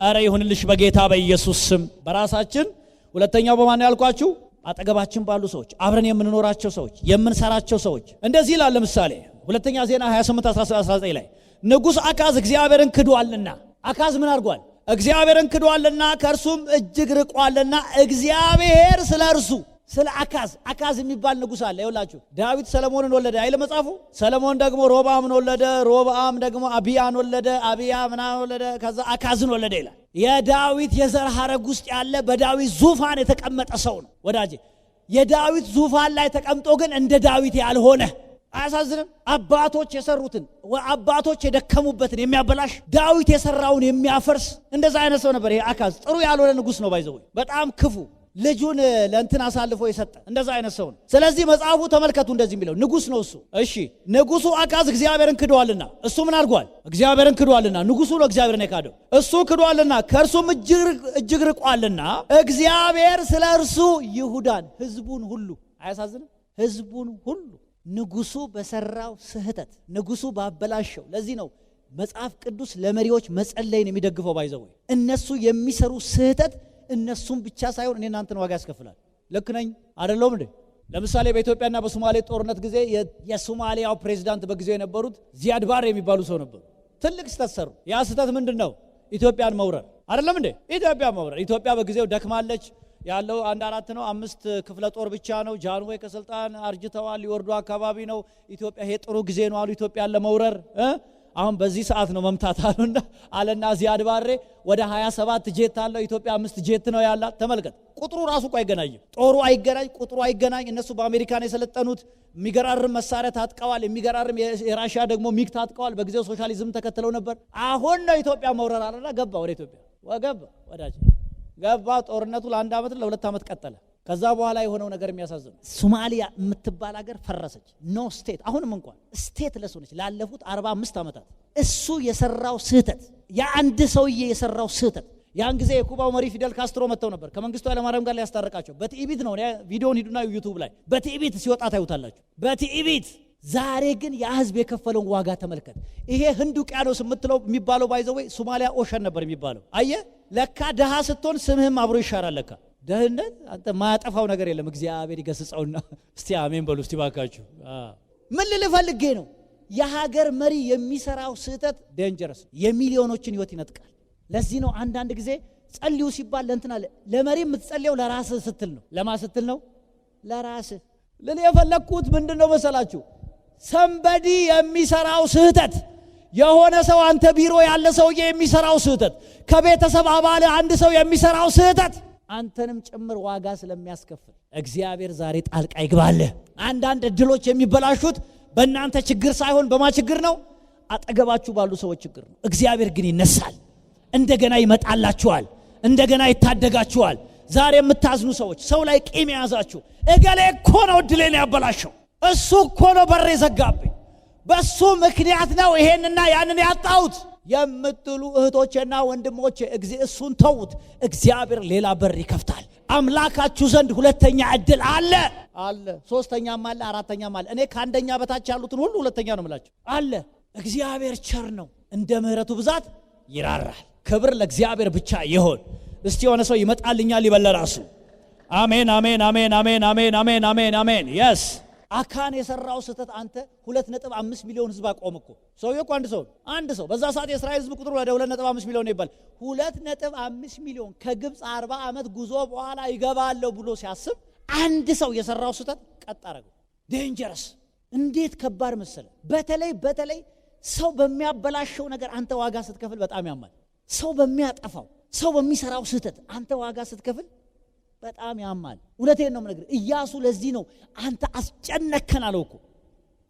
አረ ይሁንልሽ በጌታ በኢየሱስ ስም። በራሳችን ሁለተኛው በማን ያልኳችሁ? አጠገባችን ባሉ ሰዎች፣ አብረን የምንኖራቸው ሰዎች፣ የምንሰራቸው ሰዎች። እንደዚህ ይላል ለምሳሌ ሁለተኛ ዜና 28:19 ላይ ንጉሥ አካዝ እግዚአብሔርን ክዷልና። አካዝ ምን አድርጓል? እግዚአብሔርን ክዷልና ከእርሱም እጅግ ርቋልና እግዚአብሔር ስለ እርሱ ስለ አካዝ የሚባል ንጉሥ አለ። ይኸውላችሁ ዳዊት ሰለሞንን ወለደ አይደል መጽሐፉ? ሰለሞን ደግሞ ሮብዓምን ወለደ፣ ሮብዓም ደግሞ አብያን ወለደ፣ አብያ ምናምን ወለደ፣ ከዛ አካዝን ወለደ ይላል። የዳዊት የዘር ሐረግ ውስጥ ያለ በዳዊት ዙፋን የተቀመጠ ሰው ነው ወዳጄ። የዳዊት ዙፋን ላይ ተቀምጦ ግን እንደ ዳዊት ያልሆነ አያሳዝንም? አባቶች የሰሩትን አባቶች የደከሙበትን የሚያበላሽ ዳዊት የሰራውን የሚያፈርስ እንደዛ አይነት ሰው ነበር ይሄ አካዝ። ጥሩ ያልሆነ ንጉሥ ነው ባይዘው፣ በጣም ክፉ፣ ልጁን ለእንትን አሳልፎ የሰጠ እንደዛ አይነት ሰው ነው። ስለዚህ መጽሐፉ ተመልከቱ እንደዚህ የሚለው ንጉሥ ነው እሱ። እሺ ንጉሡ አካዝ እግዚአብሔርን ክዷልና። እሱ ምን አድርጓል? እግዚአብሔርን ክዷልና። ንጉሡ ነው እግዚአብሔርን የካደው፣ እሱ ክዷልና ከእርሱም እጅግ ርቋልና እግዚአብሔር ስለ እርሱ ይሁዳን ህዝቡን ሁሉ አያሳዝንም? ህዝቡን ሁሉ ንጉሡ በሰራው ስህተት፣ ንጉሡ ባበላሸው። ለዚህ ነው መጽሐፍ ቅዱስ ለመሪዎች መጸለይን የሚደግፈው። ባይዘው እነሱ የሚሰሩ ስህተት እነሱም ብቻ ሳይሆን እኔ እናንተን ዋጋ ያስከፍላል። ልክ ነኝ አይደለም እንዴ? ለምሳሌ በኢትዮጵያና በሶማሌ ጦርነት ጊዜ የሶማሊያው ፕሬዝዳንት በጊዜው የነበሩት ዚያድ ባሬ የሚባሉ ሰው ነበሩ። ትልቅ ስህተት ሰሩ። ያ ስህተት ምንድነው? ኢትዮጵያን መውረር አይደለም እንዴ? ኢትዮጵያ መውረር። ኢትዮጵያ በጊዜው ደክማለች። ያለው 1-4 ነው 5 ክፍለ ጦር ብቻ ነው። ጃንሆይ ከስልጣን አርጅተዋል፣ ሊወርዱ አካባቢ ነው። ኢትዮጵያ ይሄ ጥሩ ጊዜ ነው አሉ ኢትዮጵያን ለመውረር። አሁን በዚህ ሰዓት ነው መምታት አለና ዚያድ ባሬ ወደ 27 ጄት አለው። ኢትዮጵያ 5 ጄት ነው ያላት። ተመልከት፣ ቁጥሩ ራሱ እኮ አይገናኝም። ጦሩ አይገናኝ፣ ቁጥሩ አይገናኝ። እነሱ በአሜሪካ ነው የሰለጠኑት። የሚገራርም መሳሪያ ታጥቀዋል። የሚገራርም የራሺያ ደግሞ ሚግ ታጥቀዋል። በጊዜው ሶሻሊዝም ተከትለው ነበር። አሁን ነው ኢትዮጵያ መውረር አለና ገባ ወደ ኢትዮጵያ ገባ። ወዳጅ ገባ። ጦርነቱ ለ1 ዓመት ለ2 ዓመት ቀጠለ። ከዛ በኋላ የሆነው ነገር የሚያሳዝን ሶማሊያ የምትባል ሀገር ፈረሰች። ኖ ስቴት፣ አሁንም እንኳን ስቴት ለሶነች ላለፉት 45 ዓመታት። እሱ የሰራው ስህተት፣ የአንድ ሰውዬ የሰራው ስህተት። ያን ጊዜ የኩባው መሪ ፊደል ካስትሮ መጥተው ነበር ከመንግስቱ ኃይለማርያም ጋር ሊያስታርቃቸው። በትዕቢት ነው። ቪዲዮን ሂዱና ዩቲዩብ ላይ በትዕቢት ሲወጣ ታዩታላችሁ። በትዕቢት። ዛሬ ግን ያ ህዝብ የከፈለውን ዋጋ ተመልከት። ይሄ ህንድ ውቅያኖስ የሚባለው ባይዘው ሶማሊያ ኦሸን ነበር የሚባለው። አየ ለካ ደሃ ስትሆን ስምህም አብሮ ይሻራል። ለካ ደህነት አንተ ማያጠፋው ነገር የለም። እግዚአብሔር ይገስጸውና እስቲ አሜን በሉ እስቲ ባካችሁ። ምን ልፈልጌ ነው? የሀገር መሪ የሚሰራው ስህተት ዴንጀረስ፣ የሚሊዮኖችን ህይወት ይነጥቃል። ለዚህ ነው አንዳንድ ጊዜ ጸልዩ ሲባል ለእንትና ለመሪ የምትጸልየው ለራስህ ስትል ነው። ለማ ስትል ነው? ለራስህ። ለኔ የፈለኩት ምንድነው መሰላችሁ? ሰንበዲ የሚሰራው ስህተት፣ የሆነ ሰው አንተ ቢሮ ያለ ሰውዬ የሚሰራው ስህተት፣ ከቤተሰብ አባል አንድ ሰው የሚሰራው ስህተት አንተንም ጭምር ዋጋ ስለሚያስከፍል እግዚአብሔር ዛሬ ጣልቃ ይግባልህ። አንዳንድ እድሎች የሚበላሹት በእናንተ ችግር ሳይሆን በማ ችግር ነው? አጠገባችሁ ባሉ ሰዎች ችግር ነው። እግዚአብሔር ግን ይነሳል፣ እንደገና ይመጣላችኋል፣ እንደገና ይታደጋችኋል። ዛሬ የምታዝኑ ሰዎች፣ ሰው ላይ ቂም የያዛችሁ፣ እገሌ እኮ ነው እድሌን ያበላሸው፣ እሱ እኮ ነው በር የዘጋብኝ፣ በሱ ምክንያት ነው ይሄንና ያንን ያጣሁት የምትሉ እህቶቼና ወንድሞቼ እሱን ተውት። እግዚአብሔር ሌላ በር ይከፍታል። አምላካችሁ ዘንድ ሁለተኛ እድል አለ፣ ሶስተኛም አለ፣ አራተኛም አለ። እኔ ከአንደኛ በታች ያሉትን ሁሉ ሁለተኛ ነው የምላችሁ። አለ እግዚአብሔር ቸር ነው፣ እንደ ምህረቱ ብዛት ይራራል። ክብር ለእግዚአብሔር ብቻ ይሁን። እስቲ የሆነ ሰው ይመጣልኛል ይበል ራሱ። አሜን አሜን አሜን አሜን አሜን አሜን አሜን አሜን። yes አካን የሰራው ስህተት አንተ 2.5 ሚሊዮን ህዝብ አቆምኩ። ሰውዬው እኮ አንድ ሰው በዛ ሰዓት የእስራኤል ህዝብ ቁጥር ወደ 2.5 ሚሊዮን ይባል። 2.5 ሚሊዮን ከግብጽ 40 ዓመት ጉዞ በኋላ ይገባል ብሎ ሲያስብ አንድ ሰው የሰራው ስህተት ቀጥ አረገው። ዴንጀረስ! እንዴት ከባድ መሰለ። በተለይ ሰው በሚያበላሸው ነገር አንተ ዋጋ ስትከፍል በጣም ያማል። ሰው በሚያጠፋው ሰው በሚሰራው ስህተት አንተ ዋጋ ስትከፍል በጣም ያማል። እውነቴን ነው የምነግርህ። ኢያሱ ለዚህ ነው አንተ አስጨነከን አለው እኮ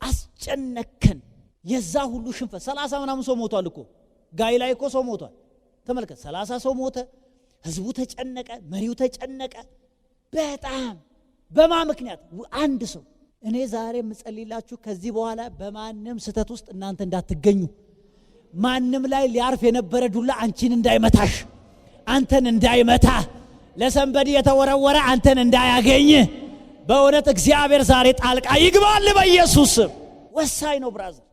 አስጨነከን። የዛ ሁሉ ሽንፈት 30 ምናምን ሰው ሞቷል እኮ ጋይ ላይ እኮ ሰው ሞቷል። ተመልከት፣ 30 ሰው ሞተ። ህዝቡ ተጨነቀ፣ መሪው ተጨነቀ። በጣም በማ ምክንያት አንድ ሰው። እኔ ዛሬ የምጸልይላችሁ ከዚህ በኋላ በማንም ስህተት ውስጥ እናንተ እንዳትገኙ። ማንም ላይ ሊያርፍ የነበረ ዱላ አንቺን እንዳይመታሽ፣ አንተን እንዳይመታ፣ ለሰንበዲ የተወረወረ አንተን እንዳያገኝ በእውነት እግዚአብሔር ዛሬ ጣልቃ ይግባል በኢየሱስ ስም። ወሳኝ ነው ብራዘር፣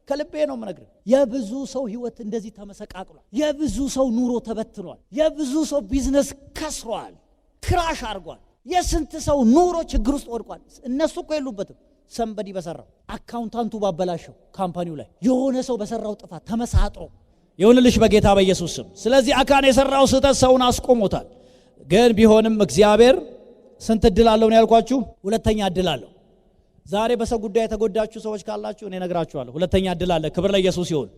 ከልቤ ነው የምነግርህ። የብዙ ሰው ህይወት እንደዚህ ተመሰቃቅሏል። የብዙ ሰው ኑሮ ተበትኗል። የብዙ ሰው ቢዝነስ ከስሯል፣ ክራሽ አድርጓል። የስንት ሰው ኑሮ ችግር ውስጥ ወድቋል። እነሱ እኮ የሉበትም። ሰንበዲ በሰራው አካውንታንቱ ባበላሸው ካምፓኒው ላይ የሆነ ሰው በሰራው ጥፋት ተመሳጥሮ ይሁንልሽ በጌታ በኢየሱስ ስም። ስለዚህ አካን የሰራው ስህተት ሰውን አስቆሞታል። ግን ቢሆንም እግዚአብሔር ስንት እድል አለው ነው ያልኳችሁ? ሁለተኛ እድል አለው። ዛሬ በሰው ጉዳይ የተጎዳችሁ ሰዎች ካላችሁ እኔ ነግራችኋለሁ፣ ሁለተኛ እድል አለ። ክብር ለኢየሱስ ይሁን።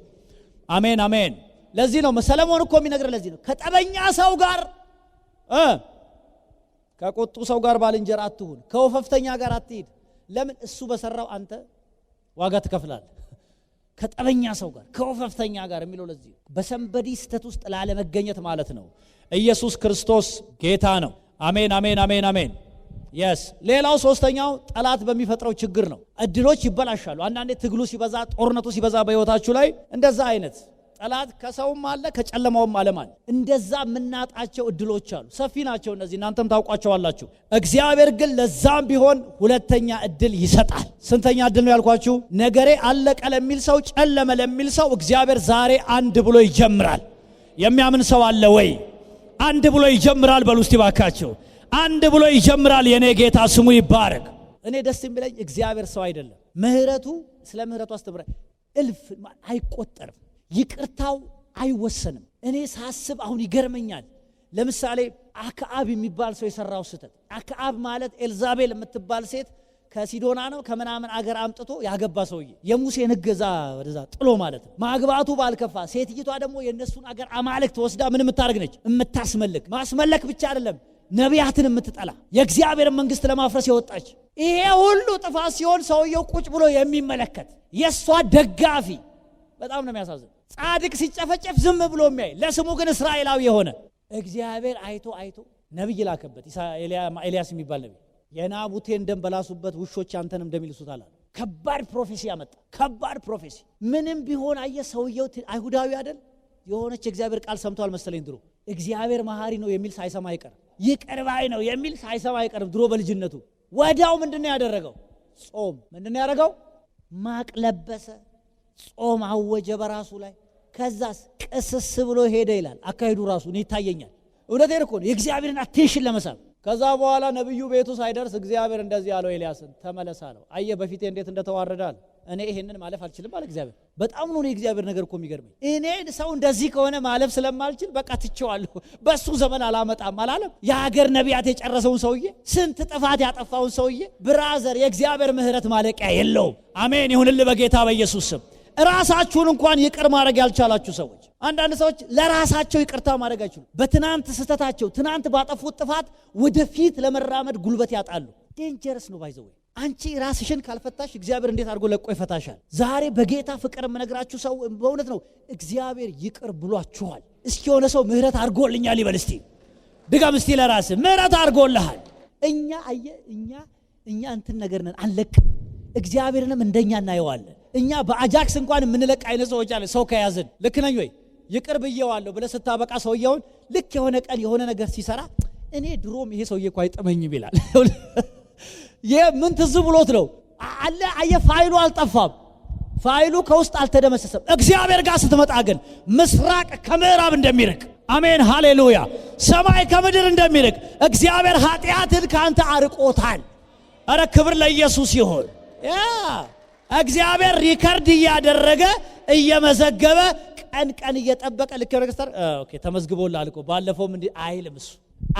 አሜን አሜን። ለዚህ ነው ሰለሞን እኮ የሚነግረን፣ ለዚህ ነው ከጠበኛ ሰው ጋር ከቁጡ ሰው ጋር ባልንጀራ አትሁን፣ ከወፈፍተኛ ጋር አትሂድ። ለምን? እሱ በሰራው አንተ ዋጋ ትከፍላለህ። ከጠበኛ ሰው ጋር ከወፈፍተኛ ጋር የሚለው ለዚህ በሰንበዲ ስህተት ውስጥ ላለመገኘት ማለት ነው። ኢየሱስ ክርስቶስ ጌታ ነው። አሜን አሜን አሜን አሜን። yes ሌላው ሶስተኛው ጠላት በሚፈጥረው ችግር ነው። እድሎች ይበላሻሉ። አንዳንዴ ትግሉ ሲበዛ፣ ጦርነቱ ሲበዛ በህይወታችሁ ላይ እንደዛ አይነት ጠላት ከሰውም አለ ከጨለማውም ዓለም አለ። እንደዛ የምናጣቸው እድሎች አሉ። ሰፊ ናቸው እነዚህ፣ እናንተም ታውቋቸዋላችሁ። እግዚአብሔር ግን ለዛም ቢሆን ሁለተኛ እድል ይሰጣል። ስንተኛ እድል ነው ያልኳችሁ? ነገሬ አለቀ ለሚል ሰው፣ ጨለመ ለሚል ሰው እግዚአብሔር ዛሬ አንድ ብሎ ይጀምራል። የሚያምን ሰው አለ ወይ? አንድ ብሎ ይጀምራል በሉ እስቲ ባካችሁ። አንድ ብሎ ይጀምራል። የኔ ጌታ ስሙ ይባረክ። እኔ ደስ የሚለኝ እግዚአብሔር ሰው አይደለም። ምህረቱ፣ ስለ ምህረቱ አስተምረ እልፍ አይቆጠርም። ይቅርታው አይወሰንም። እኔ ሳስብ አሁን ይገርመኛል። ለምሳሌ አክዓብ የሚባል ሰው የሰራው ስህተት። አክዓብ ማለት ኤልዛቤል የምትባል ሴት ከሲዶና ነው ከምናምን አገር አምጥቶ ያገባ ሰውዬ፣ የሙሴን ሕግ ወደዛ ጥሎ ማለት ነው። ማግባቱ ባልከፋ፣ ሴትይቷ ደግሞ የነሱን አገር አማልክት ወስዳ ምን የምታደርግ ነች? የምታስመልክ። ማስመለክ ብቻ አይደለም ነቢያትን የምትጠላ፣ የእግዚአብሔር መንግስት ለማፍረስ የወጣች። ይሄ ሁሉ ጥፋት ሲሆን ሰውየው ቁጭ ብሎ የሚመለከት የሷ ደጋፊ። በጣም ነው የሚያሳዝን። ጻድቅ ሲጨፈጨፍ ዝም ብሎ የሚያይ፣ ለስሙ ግን እስራኤላዊ የሆነ እግዚአብሔር አይቶ ነብይ ላከበት። ኤልያስ የሚባል ነብይ የናቡቴን ደም በላሱበት ውሾች አንተንም ደም ይልሱታል አለ። ከባድ ፕሮፌሲ ያመጣ፣ ከባድ ፕሮፌሲ። ምንም ቢሆን አየ ሰውየው አይሁዳዊ አይደል? የሆነች እግዚአብሔር ቃል ሰምቷል መሰለኝ ድሮ። እግዚአብሔር መሐሪ ነው የሚል ሳይሰማ አይቀርም። ይቅር ባይ ነው የሚል ሳይሰማ አይቀርም። ድሮ በልጅነቱ ወዲያው ምንድነው ያደረገው? ጾም። ምንድነው ያደረገው? ማቅ ለበሰ፣ ጾም አወጀ በራሱ ላይ። ከዛስ ቅስስ ብሎ ሄደ ይላል። አካሄዱ ራሱ ነው ይታየኛል። እውነቴን እኮ ነው፣ የእግዚአብሔርን አቴንሽን ለመሳብ። ከዛ በኋላ ነብዩ ቤቱ ሳይደርስ እግዚአብሔር እንደዚህ ያለው ኤልያስን፣ ተመለስ አለው። አየ በፊቴ እንዴት እንደተዋረዳል። እኔ ይሄንን ማለፍ አልችልም አለ እግዚአብሔር። በጣም ነው የእግዚአብሔር ነገር እኮ የሚገርመኝ። እኔ ሰው እንደዚህ ከሆነ ማለፍ ስለማልችል በቃ ትቼዋለሁ፣ በሱ ዘመን አላመጣም አላለም። የሀገር ነቢያት የጨረሰውን ሰውዬ፣ ስንት ጥፋት ያጠፋውን ሰውዬ። ብራዘር የእግዚአብሔር ምህረት ማለቂያ የለውም። አሜን ይሁንልህ በጌታ በኢየሱስ ስም። ራሳችሁን እንኳን ይቅር ማድረግ ያልቻላችሁ ሰዎች፣ አንዳንድ ሰዎች ለራሳቸው ይቅርታ ማድረግ አይችሉም። በትናንት ስህተታቸው፣ ትናንት ባጠፉት ጥፋት ወደፊት ለመራመድ ጉልበት ያጣሉ። ዴንጀረስ ነው ባይዘው። አንቺ ራስሽን ካልፈታሽ እግዚአብሔር እንዴት አድርጎ ለቆ ይፈታሻል? ዛሬ በጌታ ፍቅር የምነግራችሁ ሰው በእውነት ነው፣ እግዚአብሔር ይቅር ብሏችኋል። እስኪ የሆነ ሰው ምህረት አድርጎልኛል ይበል እስቲ። ድጋም እስቲ ለራስህ ምህረት አድርጎልሃል። እኛ እንትን ነገር ነን፣ አንለቅም። እግዚአብሔርንም እንደኛ እናየዋለን። እኛ በአጃክስ እንኳን የምንለቅ አይነት ሰዎች አለ። ሰው ከያዝን ልክ ነኝ ወይ ይቅር ብየዋለሁ ብለህ ስታበቃ ሰውየውን ልክ የሆነ ቀን የሆነ ነገር ሲሰራ እኔ ድሮም ይሄ ሰውዬ እኮ አይጥመኝም ይላል። ምን ትዝ ብሎት ነው አለ። አየ ፋይሉ አልጠፋም። ፋይሉ ከውስጥ አልተደመሰሰም። እግዚአብሔር ጋር ስትመጣ ግን ምስራቅ ከምዕራብ እንደሚርቅ አሜን ሃሌሉያ። ሰማይ ከምድር እንደሚርቅ እግዚአብሔር ኃጢአትን ካንተ አርቆታል። አረ ክብር ለኢየሱስ ይሁን። እግዚአብሔር ሪከርድ እያደረገ እየመዘገበ ቀን እየጠበቀ ልክ ረክስተር ኦኬ ተመዝግቦላል እኮ ባለፈውም እንዴ አይልም እሱ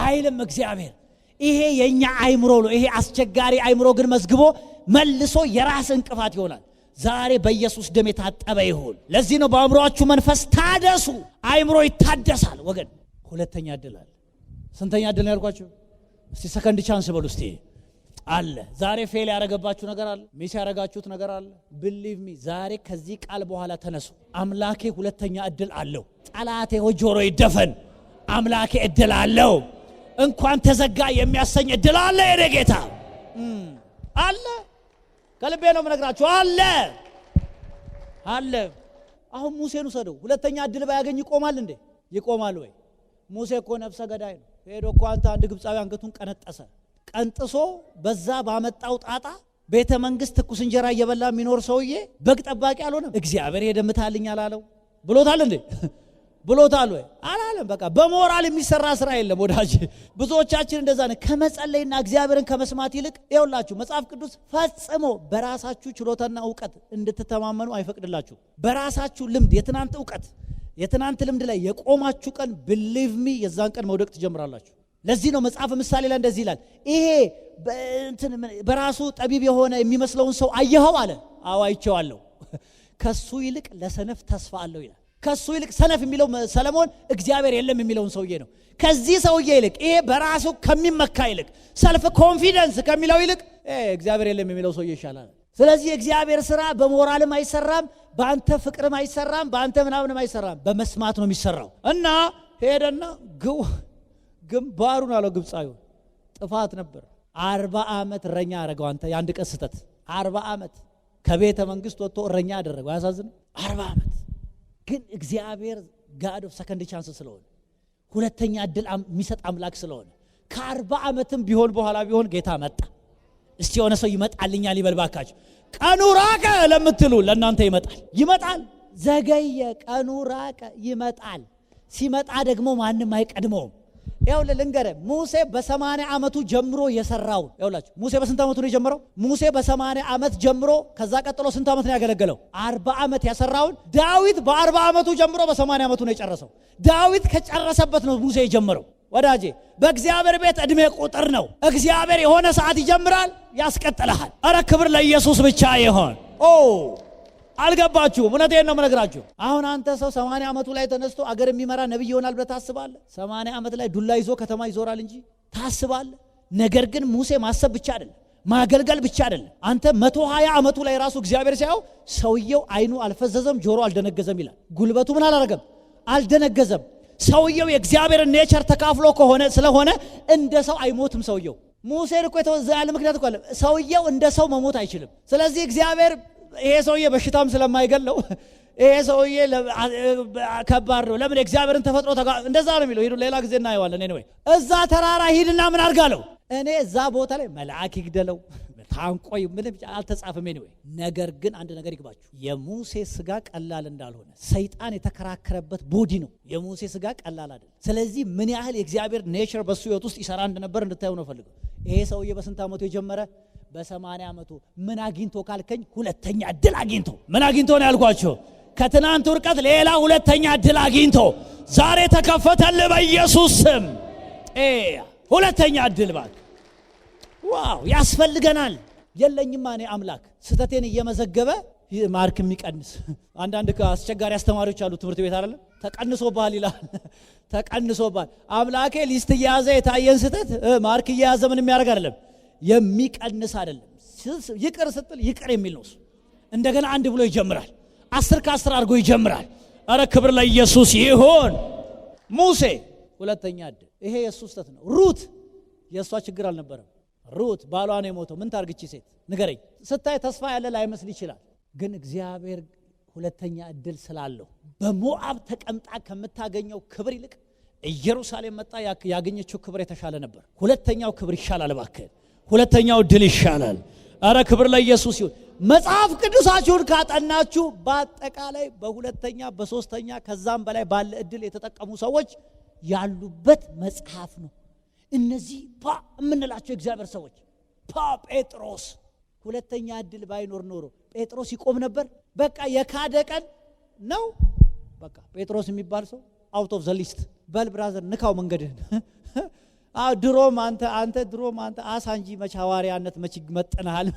አይልም እግዚአብሔር። ይሄ የኛ አይምሮ ነው። ይሄ አስቸጋሪ አይምሮ ግን መዝግቦ መልሶ የራስ እንቅፋት ይሆናል። ዛሬ በኢየሱስ ደም የታጠበ ይሁን። ለዚህ ነው በአእምሮአችሁ መንፈስ ታደሱ። አይምሮ ይታደሳል ወገን። ሁለተኛ እድል አለ። ስንተኛ እድል ነው ያልኳችሁ? እስቲ ሰከንድ ቻንስ በሉ እስቲ። አለ ዛሬ ፌል ያረጋባችሁ ነገር አለ፣ ሚስ ያረጋችሁት ነገር አለ። ቢሊቭ ሚ ዛሬ ከዚህ ቃል በኋላ ተነሱ። አምላኬ ሁለተኛ እድል አለው። ጠላቴ ጆሮ ይደፈን። አምላኬ እድል አለው። እንኳን ተዘጋ የሚያሰኝ እድል አለ። የኔ ጌታ አለ። ከልቤ ነው የምነግራችሁ አለ። አሁን ሙሴን ወሰደው። ሁለተኛ እድል ባያገኝ ይቆማል እንዴ? ይቆማል ወይ? ሙሴ እኮ ነፍሰ ገዳይ ነው። ሄዶ እኮ አንድ ግብፃዊ አንገቱን ቀንጥሶ በዛ ባመጣው ጣጣ ቤተ መንግስት ትኩስ እንጀራ እየበላ የሚኖር ሰውዬ በግ ጠባቂ አልሆነም። እግዚአብሔር ሄደምታልኝ አላለው? ብሎታል እንዴ? ብሎታል ወይ? አላለም። በቃ በሞራል የሚሰራ ስራ የለም ወዳጅ። ብዙዎቻችን እንደዛ ነው። ከመጸለይና እግዚአብሔርን ከመስማት ይልቅ ይኸውላችሁ መጽሐፍ ቅዱስ ፈጽሞ በራሳችሁ ችሎታና ዕውቀት እንድትተማመኑ አይፈቅድላችሁ። በራሳችሁ ልምድ የትናንት ዕውቀት የትናንት ልምድ ላይ የቆማችሁ ቀን believe me የዛን ቀን መውደቅ ትጀምራላችሁ። ለዚህ ነው መጽሐፍ ምሳሌ ላይ እንደዚህ ይላል። ይሄ በራሱ ጠቢብ የሆነ የሚመስለውን ሰው አየኸው አለ። አዎ አይቼዋለሁ። ከሱ ይልቅ ለሰነፍ ተስፋ አለው ይላል። ከሱ ይልቅ ሰነፍ የሚለው ሰለሞን እግዚአብሔር የለም የሚለውን ሰውዬ ነው። ከዚህ ሰውዬ ይልቅ ይሄ በራሱ ከሚመካ ይልቅ ሰልፍ ኮንፊደንስ ከሚለው ይልቅ እግዚአብሔር የለም የሚለው ሰውዬ ይሻላል። ስለዚህ እግዚአብሔር ስራ በሞራልም አይሰራም፣ በአንተ ፍቅርም አይሰራም፣ በአንተ ምናምንም አይሰራም፣ በመስማት ነው የሚሰራው። እና ሄደና ግንባሩን አለው ግብፃዊው። ጥፋት ነበር። 40 ዓመት እረኛ አደረገው። አንተ የአንድ ቀን ስህተት 40 ዓመት ከቤተ መንግስት ወጥቶ እረኛ አደረገው። ያሳዝን 40 ዓመት ግን እግዚአብሔር ጋድ ኦፍ ሰከንድ ቻንስ ስለሆነ ሁለተኛ እድል የሚሰጥ አምላክ ስለሆነ ከ40 ዓመትም ቢሆን በኋላ ቢሆን ጌታ መጣ። እስቲ የሆነ ሰው ይመጣልኛል ይበል ባካችሁ። ቀኑ ራቀ ለምትሉ ለእናንተ ይመጣል። ዘገየ፣ ቀኑ ራቀ፣ ይመጣል። ሲመጣ ደግሞ ማንም አይቀድመውም። ያው ለልንገረ ሙሴ በ80 ዓመቱ ጀምሮ የሰራው ያውላችሁ። ሙሴ በስንት ዓመቱ ነው የጀመረው? ሙሴ በ80 ዓመት ጀምሮ ከዛ ቀጥሎ ስንት ዓመት ነው ያገለገለው? 40 ዓመት ያሰራውን ዳዊት በ40 ዓመቱ ጀምሮ በ80 ዓመቱ ነው የጨረሰው። ዳዊት ከጨረሰበት ነው ሙሴ የጀመረው። ወዳጄ በእግዚአብሔር ቤት እድሜ ቁጥር ነው። እግዚአብሔር የሆነ ሰዓት ይጀምራል፣ ያስቀጥላል። አረ ክብር ለኢየሱስ ብቻ ይሁን። አልገባችሁ? እውነቴን ነው የምነግራችሁ። አሁን አንተ ሰው 80 ዓመቱ ላይ ተነስቶ አገር የሚመራ ነብይ ይሆናል ብለህ ታስባለህ? 80 ዓመት ላይ ዱላ ይዞ ከተማ ይዞራል እንጂ ታስባለህ? ነገር ግን ሙሴ ማሰብ ብቻ አይደለም፣ ማገልገል ብቻ አይደለም። አንተ 120 ዓመቱ ላይ ራሱ እግዚአብሔር ሲያው ሰውየው አይኑ አልፈዘዘም፣ ጆሮ አልደነገዘም ይላል። ጉልበቱ ምን አላረገም? አልደነገዘም። ሰውየው የእግዚአብሔር ኔቸር ተካፍሎ ስለሆነ እንደ ሰው አይሞትም። ሰውየው ሙሴን እኮ የተወዘ ያለ ምክንያት እኮ አለ። ሰውየው እንደ ሰው መሞት አይችልም። ስለዚህ እግዚአብሔር ይሄ ሰውዬ በሽታም ስለማይገለው ይሄ ሰውዬ ከባድ ነው። ለምን እግዚአብሔርን ተፈጥሮ እንደዛ ነው የሚለው። ሄዱ ሌላ ጊዜ እናየዋለን። እኔ እዛ ተራራ ሂድና ምን አድርጋለሁ? እኔ እዛ ቦታ ላይ መልአክ ይግደለው ታንቆይ ምንም አልተጻፈም። እኔ ነገር ግን አንድ ነገር ይግባችሁ፣ የሙሴ ስጋ ቀላል እንዳልሆነ ሰይጣን የተከራከረበት ቦዲ ነው። የሙሴ ስጋ ቀላል አይደለም። ስለዚህ ምን ያህል የእግዚአብሔር ኔቸር በሱ ህይወት ውስጥ ይሰራ እንደነበር እንድታዩ ነው ፈልገው። ይሄ ሰውዬ በስንት ዓመቱ የጀመረ? በ80 ዓመቱ። ምን አግኝቶ ካልከኝ ሁለተኛ እድል አግኝቶ። ምን አግኝቶ ነው ያልኳችሁ? ከትናንት ውርቀት ሌላ ሁለተኛ እድል አግኝቶ ዛሬ ተከፈተልህ በኢየሱስ ስም። ሁለተኛ እድል ባክ ዋው ያስፈልገናል። የለኝማ እኔ አምላክ ስተቴን እየመዘገበ ማርክ የሚቀንስ አንዳንድ አስቸጋሪ አስተማሪዎች አሉ ትምህርት ቤት አይደለም። ተቀንሶባል ይላል። ተቀንሶባል። አምላኬ ሊስት እየያዘ የታየን ስተት ማርክ እየያዘ ምን የሚያደርግ አይደለም፣ የሚቀንስ አይደለም። ይቅር ስትል ይቅር የሚል ነው። እንደገና አንድ ብሎ ይጀምራል። 10 ከ10 አድርጎ ይጀምራል። አረ ክብር ለኢየሱስ ይሁን። ሙሴ ሁለተኛ እድል። ይሄ የሱ ስተት ነው። ሩት የሷ ችግር አልነበረም። ሩት ባሏ ነው የሞተው። ምን ታርግቺ ሴት ንገረኝ። ስታይ ተስፋ ያለ ላይመስል ይችላል። ግን እግዚአብሔር ሁለተኛ እድል ስላለው በሞዓብ ተቀምጣ ከምታገኘው ክብር ይልቅ ኢየሩሳሌም መጣ ያገኘችው ክብር የተሻለ ነበር። ሁለተኛው ክብር ይሻላል። እባክህ ሁለተኛው እድል ይሻላል። አረ ክብር ለኢየሱስ ይሁን። መጽሐፍ ቅዱሳችሁን ካጠናችሁ በአጠቃላይ በሁለተኛ በሶስተኛ ከዛም በላይ ባለ እድል የተጠቀሙ ሰዎች ያሉበት መጽሐፍ ነው። እነዚህ እምንላቸው እግዚአብሔር ሰዎች ጴጥሮስ ሁለተኛ እድል ባይኖር ኖሮ ጴጥሮስ ይቆም ነበር? በቃ የካደ ቀን ነው። በቃ ጴጥሮስ የሚባል ሰው አውት ኦፍ ዘ ሊስት። በል ብራዘር ንካው መንገድህን። ድሮም አንተ ድሮም አንተ አሳ እንጂ መች ሐዋርያነት መች መጥነሃል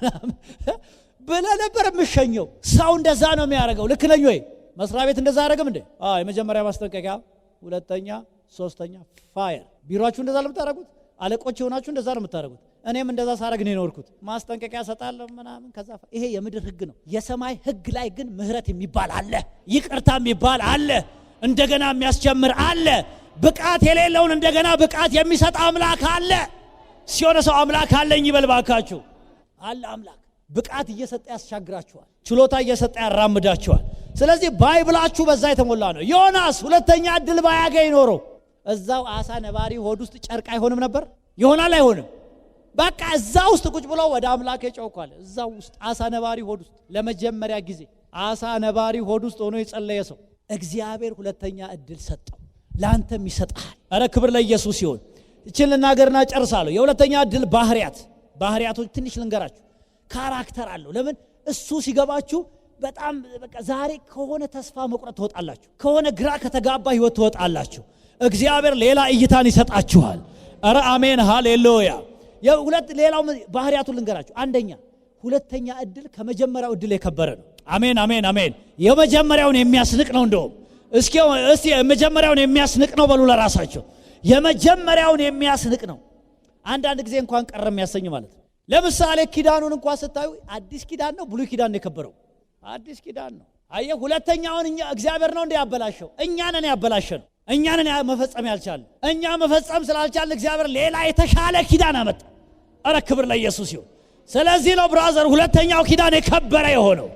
ብለህ ነበር የምሸኘው። ሰው እንደዛ ነው የሚያደርገው። ልክ ነኝ ወይ? መስሪያ ቤት እንደዛ አደረግም እንዴ? የመጀመሪያ ማስጠንቀቂያ፣ ሁለተኛ፣ ሶስተኛ ፋየር። ቢሮአችሁ እንደዛ ነው የምታደርጉት? አለቆች ሆናችሁ እንደዛ ነው የምታደርጉት? እኔም እንደዛ ሳረግ ነው የኖርኩት። ማስጠንቀቂያ ሰጣለሁ ምናምን ከዛ ይሄ የምድር ህግ ነው። የሰማይ ህግ ላይ ግን ምህረት የሚባል አለ፣ ይቅርታ የሚባል አለ፣ እንደገና የሚያስጀምር አለ። ብቃት የሌለውን እንደገና ብቃት የሚሰጥ አምላክ አለ። ሲሆነ ሰው አምላክ አለኝ ይበል ባካችሁ። አለ አምላክ ብቃት እየሰጠ ያስሻግራችኋል፣ ችሎታ እየሰጠ ያራምዳችኋል። ስለዚህ ባይብላችሁ በዛ የተሞላ ነው። ዮናስ ሁለተኛ እድል ባያገኝ ኖሮ እዛው አሳ ነባሪ ሆድ ውስጥ ጨርቅ አይሆንም ነበር? ይሆናል አይሆንም? በቃ እዛ ውስጥ ቁጭ ብሎ ወደ አምላክ የጮኻል። እዛው ውስጥ አሳ ነባሪ ሆድ ውስጥ ለመጀመሪያ ጊዜ አሳ ነባሪ ሆድ ውስጥ ሆኖ የጸለየ ሰው እግዚአብሔር ሁለተኛ እድል ሰጠው። ላንተም ይሰጣል። አረ ክብር ለኢየሱስ ይሁን። እቺን ልናገርና ጨርሳለሁ። የሁለተኛ እድል ባህሪያቶች ትንሽ ልንገራችሁ። ካራክተር አለው። ለምን እሱ ሲገባችሁ በጣም በቃ ዛሬ ከሆነ ተስፋ መቁረጥ ትወጣላችሁ፣ ከሆነ ግራ ከተጋባ ህይወት ትወጣላችሁ። እግዚአብሔር ሌላ እይታን ይሰጣችኋል። አረ አሜን ሃሌሉያ። ሌላው ባህሪያቱን ልንገራችሁ። አንደኛ ሁለተኛ እድል ከመጀመሪያው እድል የከበረ ነው። አሜን አሜን አሜን። የመጀመሪያውን የሚያስንቅ ነው። እንደውም እስኪ የመጀመሪያውን የሚያስንቅ ነው በሉ ለራሳቸው። የመጀመሪያውን የሚያስንቅ ነው። አንዳንድ ጊዜ እንኳን ቀረ የሚያሰኝ ማለት ነው። ለምሳሌ ኪዳኑን እንኳን ስታዩ አዲስ ኪዳን ነው ብሉይ ኪዳን ነው የከበረው? አዲስ ኪዳን ነው። አየህ፣ ሁለተኛውን እግዚአብሔር ነው እንደ ያበላሸው። እኛ ነን ያበላሸነው። እኛ ነን መፈጸም ያልቻልን። እኛ መፈጸም ስላልቻልን እግዚአብሔር ሌላ የተሻለ ኪዳን አመጣ። አረ ክብር ለኢየሱስ ይሁን። ስለዚህ ነው ብራዘር ሁለተኛው ኪዳን የከበረ የሆነው።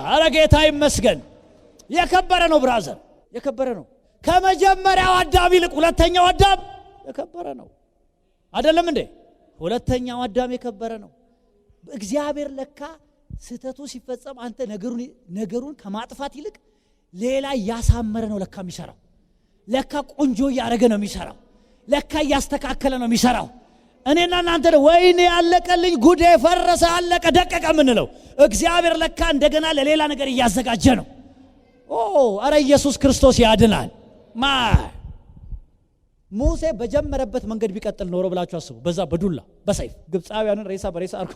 አረ ጌታ ይመስገን። የከበረ ነው ብራዘር፣ የከበረ ነው። ከመጀመሪያው አዳም ይልቅ ሁለተኛው አዳም የከበረ ነው። አይደለም እንዴ? ሁለተኛው አዳም የከበረ ነው። እግዚአብሔር ለካ ስህተቱ ሲፈጸም አንተ ነገሩን ከማጥፋት ይልቅ ሌላ እያሳመረ ነው ለካ የሚሰራው። ለካ ቆንጆ እያደረገ ነው የሚሰራው። ለካ እያስተካከለ ነው የሚሰራው። እኔና እናንተ ወይኔ ያለቀልኝ ጉዴ ፈረሰ አለቀ ደቀቀ ምንለው፣ እግዚአብሔር ለካ እንደገና ለሌላ ነገር እያዘጋጀ ነው። አረ ኢየሱስ ክርስቶስ ያድናል። ሙሴ በጀመረበት መንገድ ቢቀጥል ኖሮ ብላችሁ አስቡ። በዛ በዱላ በሰይፍ ግብፃውያንን ሬሳ በሬሳ አርጎ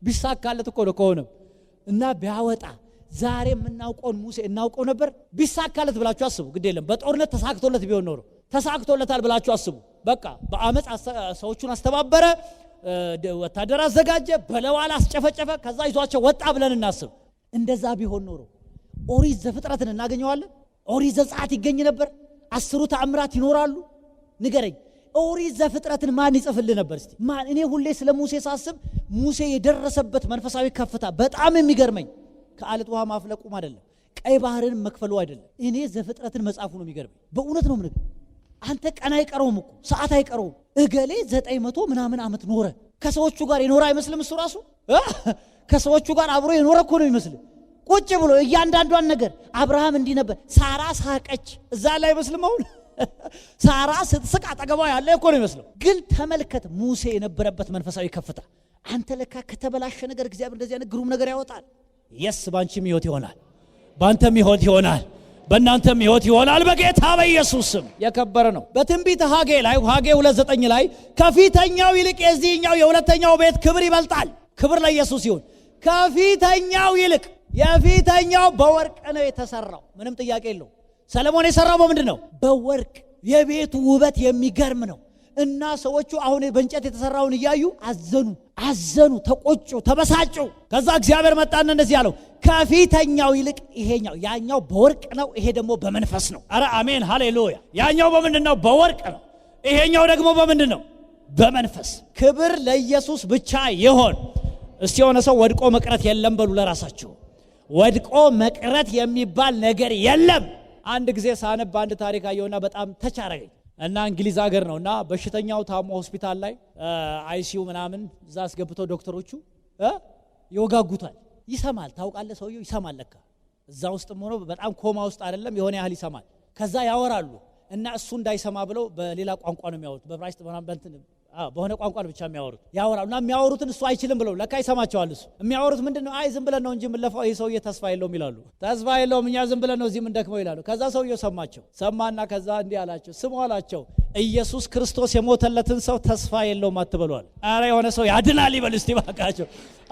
ቢሳካለት እኮ ነው ከሆነ እና ቢያወጣ ዛሬ የምናውቀውን ሙሴ እናውቀው ነበር? ቢሳካለት ብላችሁ አስቡ። ግድ የለም በጦርነት ተሳክቶለት ቢሆን ኖሮ ተሳክቶለታል ብላችሁ አስቡ። በቃ በአመፅ ሰዎቹን አስተባበረ፣ ወታደር አዘጋጀ፣ በለዋል አስጨፈጨፈ፣ ከዛ ይዟቸው ወጣ ብለን እናስብ። እንደዛ ቢሆን ኖሮ ኦሪት ዘፍጥረትን እናገኘዋለን? ኦሪት ዘጸአት ይገኝ ነበር? 10ቱ ተአምራት ይኖራሉ? ንገረኝ። ኦሪት ዘፍጥረትን ማን ይጽፍልህ ነበር? እስቲ ማን? እኔ ሁሌ ስለ ሙሴ ሳስብ ሙሴ የደረሰበት መንፈሳዊ ከፍታ በጣም የሚገርመኝ ከአለት ውሃ ማፍለቁም አይደለም፣ ቀይ ባህርን መክፈሉ አይደለም። እኔ ዘፍጥረትን መጻፉ ነው የሚገርመኝ። በእውነት ነው ምንድነው? አንተ ቀን አይቀረውም እኮ ሰዓት አይቀረውም። እገሌ 900 ምናምን ዓመት ኖረ። ከሰዎቹ ጋር የኖረ አይመስልም? እሱ ራሱ ከሰዎቹ ጋር አብሮ የኖረ እኮ ነው ይመስል። ቁጭ ብሎ እያንዳንዷን ነገር አብርሃም እንዲህ ነበር፣ ሳራ ሳቀች፣ እዛ ላይ አይመስልም? አሁን ሳራ ስትስቅ አጠገቧ ያለ እኮ ነው ይመስለው። ግን ተመልከት ሙሴ የነበረበት መንፈሳዊ ከፍታ። አንተ ለካ ከተበላሸ ነገር እግዚአብሔር እንደዚህ አይነት ግሩም ነገር ያወጣል። የስ ባንቺም ህይወት ይሆናል፣ ባንተም ህይወት ይሆናል፣ በእናንተም ህይወት ይሆናል በጌታ በኢየሱስ ስም። የከበረ ነው። በትንቢተ ሐጌ ላይ ሐጌ 2:9 ላይ ከፊተኛው ይልቅ የዚህኛው የሁለተኛው ቤት ክብር ይበልጣል። ክብር ለኢየሱስ ይሁን። ከፊተኛው ይልቅ የፊተኛው በወርቅ ነው የተሰራው፣ ምንም ጥያቄ የለው። ሰለሞን የሰራው በምንድን ነው? በወርቅ። የቤቱ ውበት የሚገርም ነው። እና ሰዎቹ አሁን በእንጨት የተሰራውን እያዩ አዘኑ፣ ተቆጩ፣ ተበሳጩ። ከዛ እግዚአብሔር መጣና እንደዚህ ያለው ከፊተኛው ይልቅ ይሄኛው፣ ያኛው በወርቅ ነው፣ ይሄ ደግሞ በመንፈስ ነው። አረ አሜን ሃሌሉያ። ያኛው በምንድን ነው? በወርቅ ነው። ይሄኛው ደግሞ በምንድን ነው? በመንፈስ። ክብር ለኢየሱስ ብቻ ይሆን። እስቲ የሆነ ሰው ወድቆ መቅረት የለም በሉ ለራሳችሁ። ወድቆ መቅረት የሚባል ነገር የለም። አንድ ጊዜ ሳነብ አንድ ታሪክ አየሁና በጣም ተቻረገኝ። እና እንግሊዝ ሀገር ነውና በሽተኛው ታሞ ሆስፒታል ላይ አይሲዩ ምናምን እዛ አስገብተው ዶክተሮቹ ይወጋጉታል። ይሰማል። ታውቃለህ ሰውየው ይሰማል ለካ እዛ ውስጥም ሆኖ በጣም ኮማ ውስጥ አይደለም የሆነ ያህል ይሰማል። ከዛ ያወራሉ እና እሱ እንዳይሰማ ብለው በሌላ ቋንቋ ነው የሚያወሩት። በዕብራይስጥ በሆነ ቋንቋ ነው ብቻ የሚያወሩት። ያወራሉና የሚያወሩትን እሱ አይችልም ብለው ለካ ይሰማቸዋል። እሱ የሚያወሩት ምንድነው? አይ ዝም ብለን ነው እንጂ ምንለፋው ይሄ ሰውዬ ተስፋ የለውም ይላሉ። ተስፋ የለውም እኛ ዝም ብለን ነው እዚህ ምን ደክመው ይላሉ። ከዛ ሰውዬው ሰማቸው። ሰማና ከዛ እንዲህ አላቸው፣ ስሙ አላቸው፣ ኢየሱስ ክርስቶስ የሞተለትን ሰው ተስፋ የለውም አትበሏል። አረ የሆነ ሰው ያድናል ይበል እስቲ ባካቸው።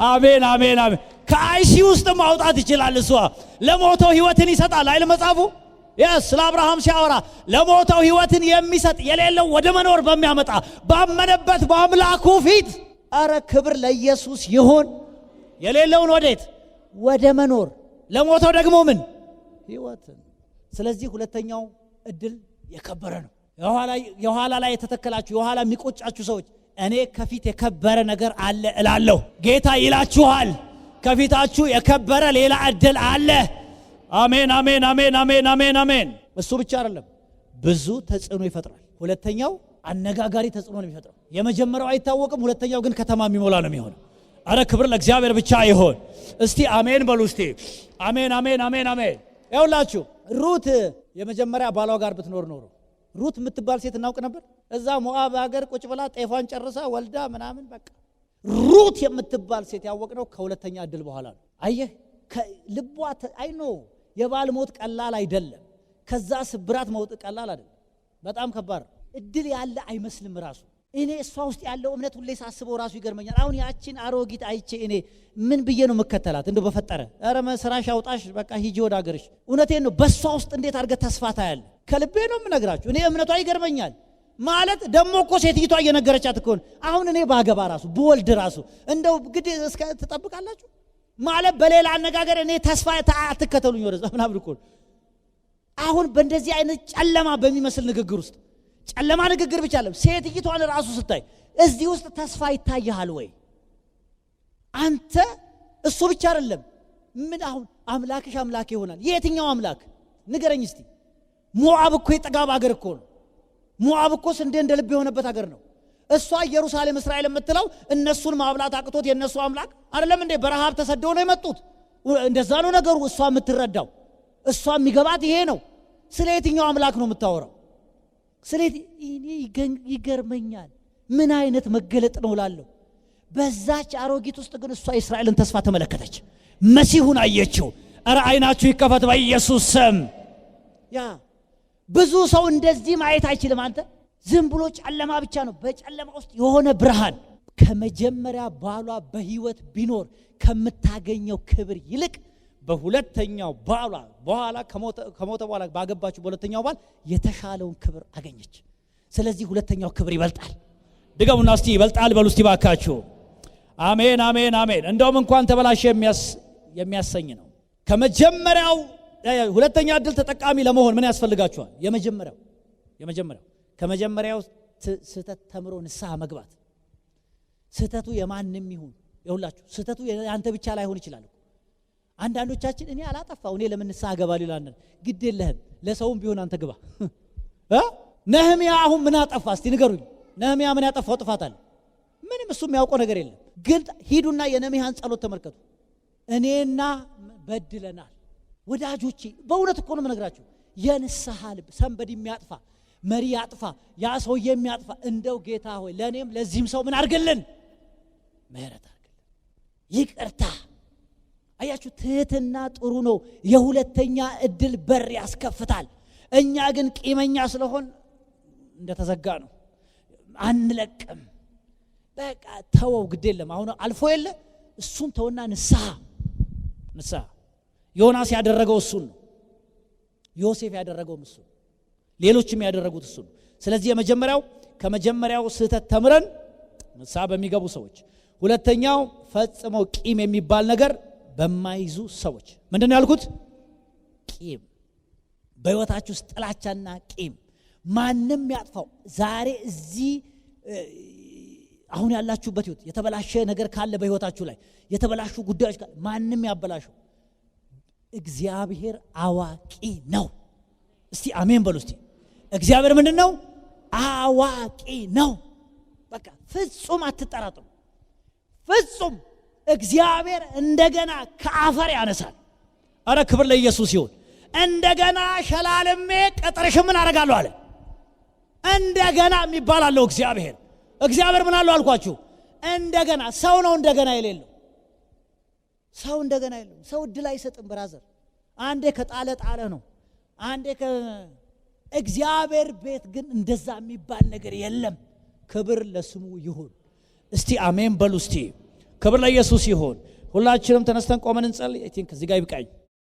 አሜን አሜን አሜን። ከአይሲ ውስጥ ማውጣት ይችላል። እሱ ለሞተው ህይወትን ይሰጣል አይደል መጻፉ? ስለ አብርሃም ሲያወራ ለሞተው ህይወትን የሚሰጥ የሌለው ወደ መኖር በሚያመጣ ባመነበት በአምላኩ ፊት አረ ክብር ለኢየሱስ ይሁን። የሌለውን ወዴት? ወደ መኖር፣ ለሞተው ደግሞ ምን? ህይወትን። ስለዚህ ሁለተኛው እድል የከበረ ነው። የኋላ ላይ የተተከላችሁ የኋላ የሚቆጫችሁ ሰዎች እኔ ከፊት የከበረ ነገር አለ እላለሁ። ጌታ ይላችኋል ከፊታችሁ የከበረ ሌላ እድል አለ። አሜን አሜን አሜን አሜን አሜን አሜን። እሱ ብቻ አይደለም ብዙ ተጽዕኖ ይፈጥራል። ሁለተኛው አነጋጋሪ ተጽዕኖ ነው የሚፈጥረው። የመጀመሪያው አይታወቅም፣ ሁለተኛው ግን ከተማ የሚሞላ ነው የሚሆነው። አረ ክብር ለእግዚአብሔር ብቻ ይሁን። እስቲ አሜን በሉ እስቲ። አሜን አሜን አሜን አሜን። ያውላችሁ ሩት የመጀመሪያ ባሏ ጋር ብትኖር ኖሮ ሩት የምትባል ሴት እናውቅ ነበር። እዛ ሞዓብ ሀገር ቁጭ ብላ ጤፏን ጨርሳ ወልዳ ምናምን በቃ ሩት የምትባል ሴት ያወቅነው ከሁለተኛ እድል በኋላ ነው። አየህ ከልቧ አይኖ የባል ሞት ቀላል አይደለም። ከዛ ስብራት መውጥ ቀላል አይደለም። በጣም ከባድ እድል ያለ አይመስልም ራሱ። እኔ እሷ ውስጥ ያለው እምነት ሁሌ ሳስበው ራሱ ይገርመኛል። አሁን ያቺን አሮጊት አይቼ እኔ ምን ብዬ ነው መከተላት? እንደው በፈጠረ ኧረ መስራሽ አውጣሽ በቃ ሂጂ ወደ ሀገርሽ። እውነቴን ነው። በሷ ውስጥ እንዴት አድርገህ ተስፋ ታያለህ? ከልቤ ነው የምነግራችሁ። እኔ እምነቷ ይገርመኛል። ማለት ደሞ እኮ ሴትይቷ እየነገረቻት እኮ አሁን እኔ ባገባ ራሱ ብወልድ ራሱ እንደው ግድ እስከ ትጠብቃላችሁ ማለት በሌላ አነጋገር እኔ ተስፋ አትከተሉኝ ወደዛ ምናምን እኮ አሁን በእንደዚህ አይነት ጨለማ በሚመስል ንግግር ውስጥ ጨለማ ንግግር ብቻ አይደለም ሴትይቷን ራሱ ስታይ እዚህ ውስጥ ተስፋ ይታያል ወይ አንተ? እሱ ብቻ አይደለም ምን አሁን አምላክሽ አምላክ ይሆናል። የትኛው አምላክ ንገረኝ እስቲ። ሞዓብ እኮ የጠጋብ ሀገር እኮ ነው። ሞዓብ እኮ ስንዴ እንደ ልብ የሆነበት ሀገር ነው። እሷ ኢየሩሳሌም እስራኤል የምትለው እነሱን ማብላት አቅቶት የነሱ አምላክ አይደለም እንዴ? በረሃብ ተሰደው ነው የመጡት። እንደዛ ነው ነገሩ። እሷ የምትረዳው እሷ የሚገባት ይሄ ነው። ስለ የትኛው አምላክ ነው የምታወራው? እኔ ይገርመኛል። ምን አይነት መገለጥ ነው ላለው። በዛች አሮጊት ውስጥ ግን እሷ የእስራኤልን ተስፋ ተመለከተች። መሲሁን አየችው። ኧረ አይናችሁ ይከፈት በኢየሱስ ስም። ያ ብዙ ሰው እንደዚህ ማየት አይችልም። አንተ ዝም ብሎ ጨለማ ብቻ ነው። በጨለማ ውስጥ የሆነ ብርሃን ከመጀመሪያ ባሏ በህይወት ቢኖር ከምታገኘው ክብር ይልቅ በሁለተኛው ባሏ በኋላ ከሞተ በኋላ ባገባችሁ በሁለተኛው ባል የተሻለውን ክብር አገኘች። ስለዚህ ሁለተኛው ክብር ይበልጣል። ድገሙና እስቲ ይበልጣል በሉ እስቲ ባካችሁ። አሜን አሜን አሜን። እንደውም እንኳን ተበላሸ የሚያሰኝ ነው። ከመጀመሪያው ሁለተኛ እድል ተጠቃሚ ለመሆን ምን ያስፈልጋችኋል? የመጀመሪያው ከመጀመሪያው ስህተት ተምሮ ንስሐ መግባት። ስህተቱ የማንም ይሁን ይሁላችሁ፣ ስህተቱ ያንተ ብቻ ላይሆን ይችላል። አንዳንዶቻችን እኔ አላጠፋው እኔ ለምን ንስሐ ገባለሁ ይላል። ግድ የለህም ለሰውም ቢሆን አንተ ግባ። ነህምያ አሁን ምን አጠፋ እስቲ ንገሩኝ። ነህምያ ምን ያጠፋው ጥፋት አለ? ምንም እሱ የሚያውቀው ነገር የለም። ግን ሂዱና የነህምያን ጸሎት ተመልከቱ። እኔና በድለናል ወዳጆቼ፣ በእውነት እኮ ነው የምነግራችሁ። የንስሐ ልብ ሰንበድ የሚያጥፋ መሪ ያጥፋ ያ ሰው የሚያጥፋ እንደው ጌታ ሆይ ለኔም ለዚህም ሰው ምን አድርግልን? ምህረት አድርግልን፣ ይቅርታ። አያችሁ ትህትና ጥሩ ነው። የሁለተኛ እድል በር ያስከፍታል። እኛ ግን ቂመኛ ስለሆን እንደተዘጋ ነው፣ አንለቅም። በቃ ተወው ግድ የለም አሁን አልፎ የለ እሱን ተውና ንስሐ። ዮናስ ያደረገው እሱን ነው። ዮሴፍ ያደረገው እሱን፣ ሌሎችም ያደረጉት እሱን። ስለዚህ ከመጀመሪያው ስህተት ተምረን ንስሐ በሚገቡ ሰዎች፣ ሁለተኛው ፈጽመው ቂም የሚባል ነገር በማይዙ ሰዎች። ምንድነው ያልኩት? ቂም በህይወታችሁ ውስጥ ጥላቻና ቂም ማንም ያጥፋው። ዛሬ እዚህ አሁን ያላችሁበት ህይወት የተበላሸ ነገር ካለ በህይወታችሁ ላይ የተበላሹ ጉዳዮች ካለ ማንም ያበላሸው እግዚአብሔር አዋቂ ነው። እስቲ አሜን በሉ እስቲ። እግዚአብሔር ምንድነው? አዋቂ ነው። በቃ ፍጹም አትጠራጥሩ። ፍጹም እግዚአብሔር እንደገና ከአፈር ያነሳል። አረ ክብር ለኢየሱስ ይሁን። እንደገና ሸላልሜ ቀጥረሽ ምን አደርጋለሁ አለ። እንደገና የሚባል አለው እግዚአብሔር። እግዚአብሔር ምን አለው አልኳችሁ? እንደገና። ሰው ነው እንደገና የሌለው። ሰው እንደገና የሌለው። ሰው እድል አይሰጥም ብራዘር። አንዴ ከጣለ ጣለ ነው። አንዴ እግዚአብሔር ቤት ግን እንደዛ የሚባል ነገር የለም። ክብር ለስሙ ይሁን። እስቲ አሜን በሉ። እስቲ ክብር ለኢየሱስ ይሁን። ሁላችንም ተነስተን ቆመን እንጸልይ። አይ ቲንክ እዚህ ጋር ይብቃኝ።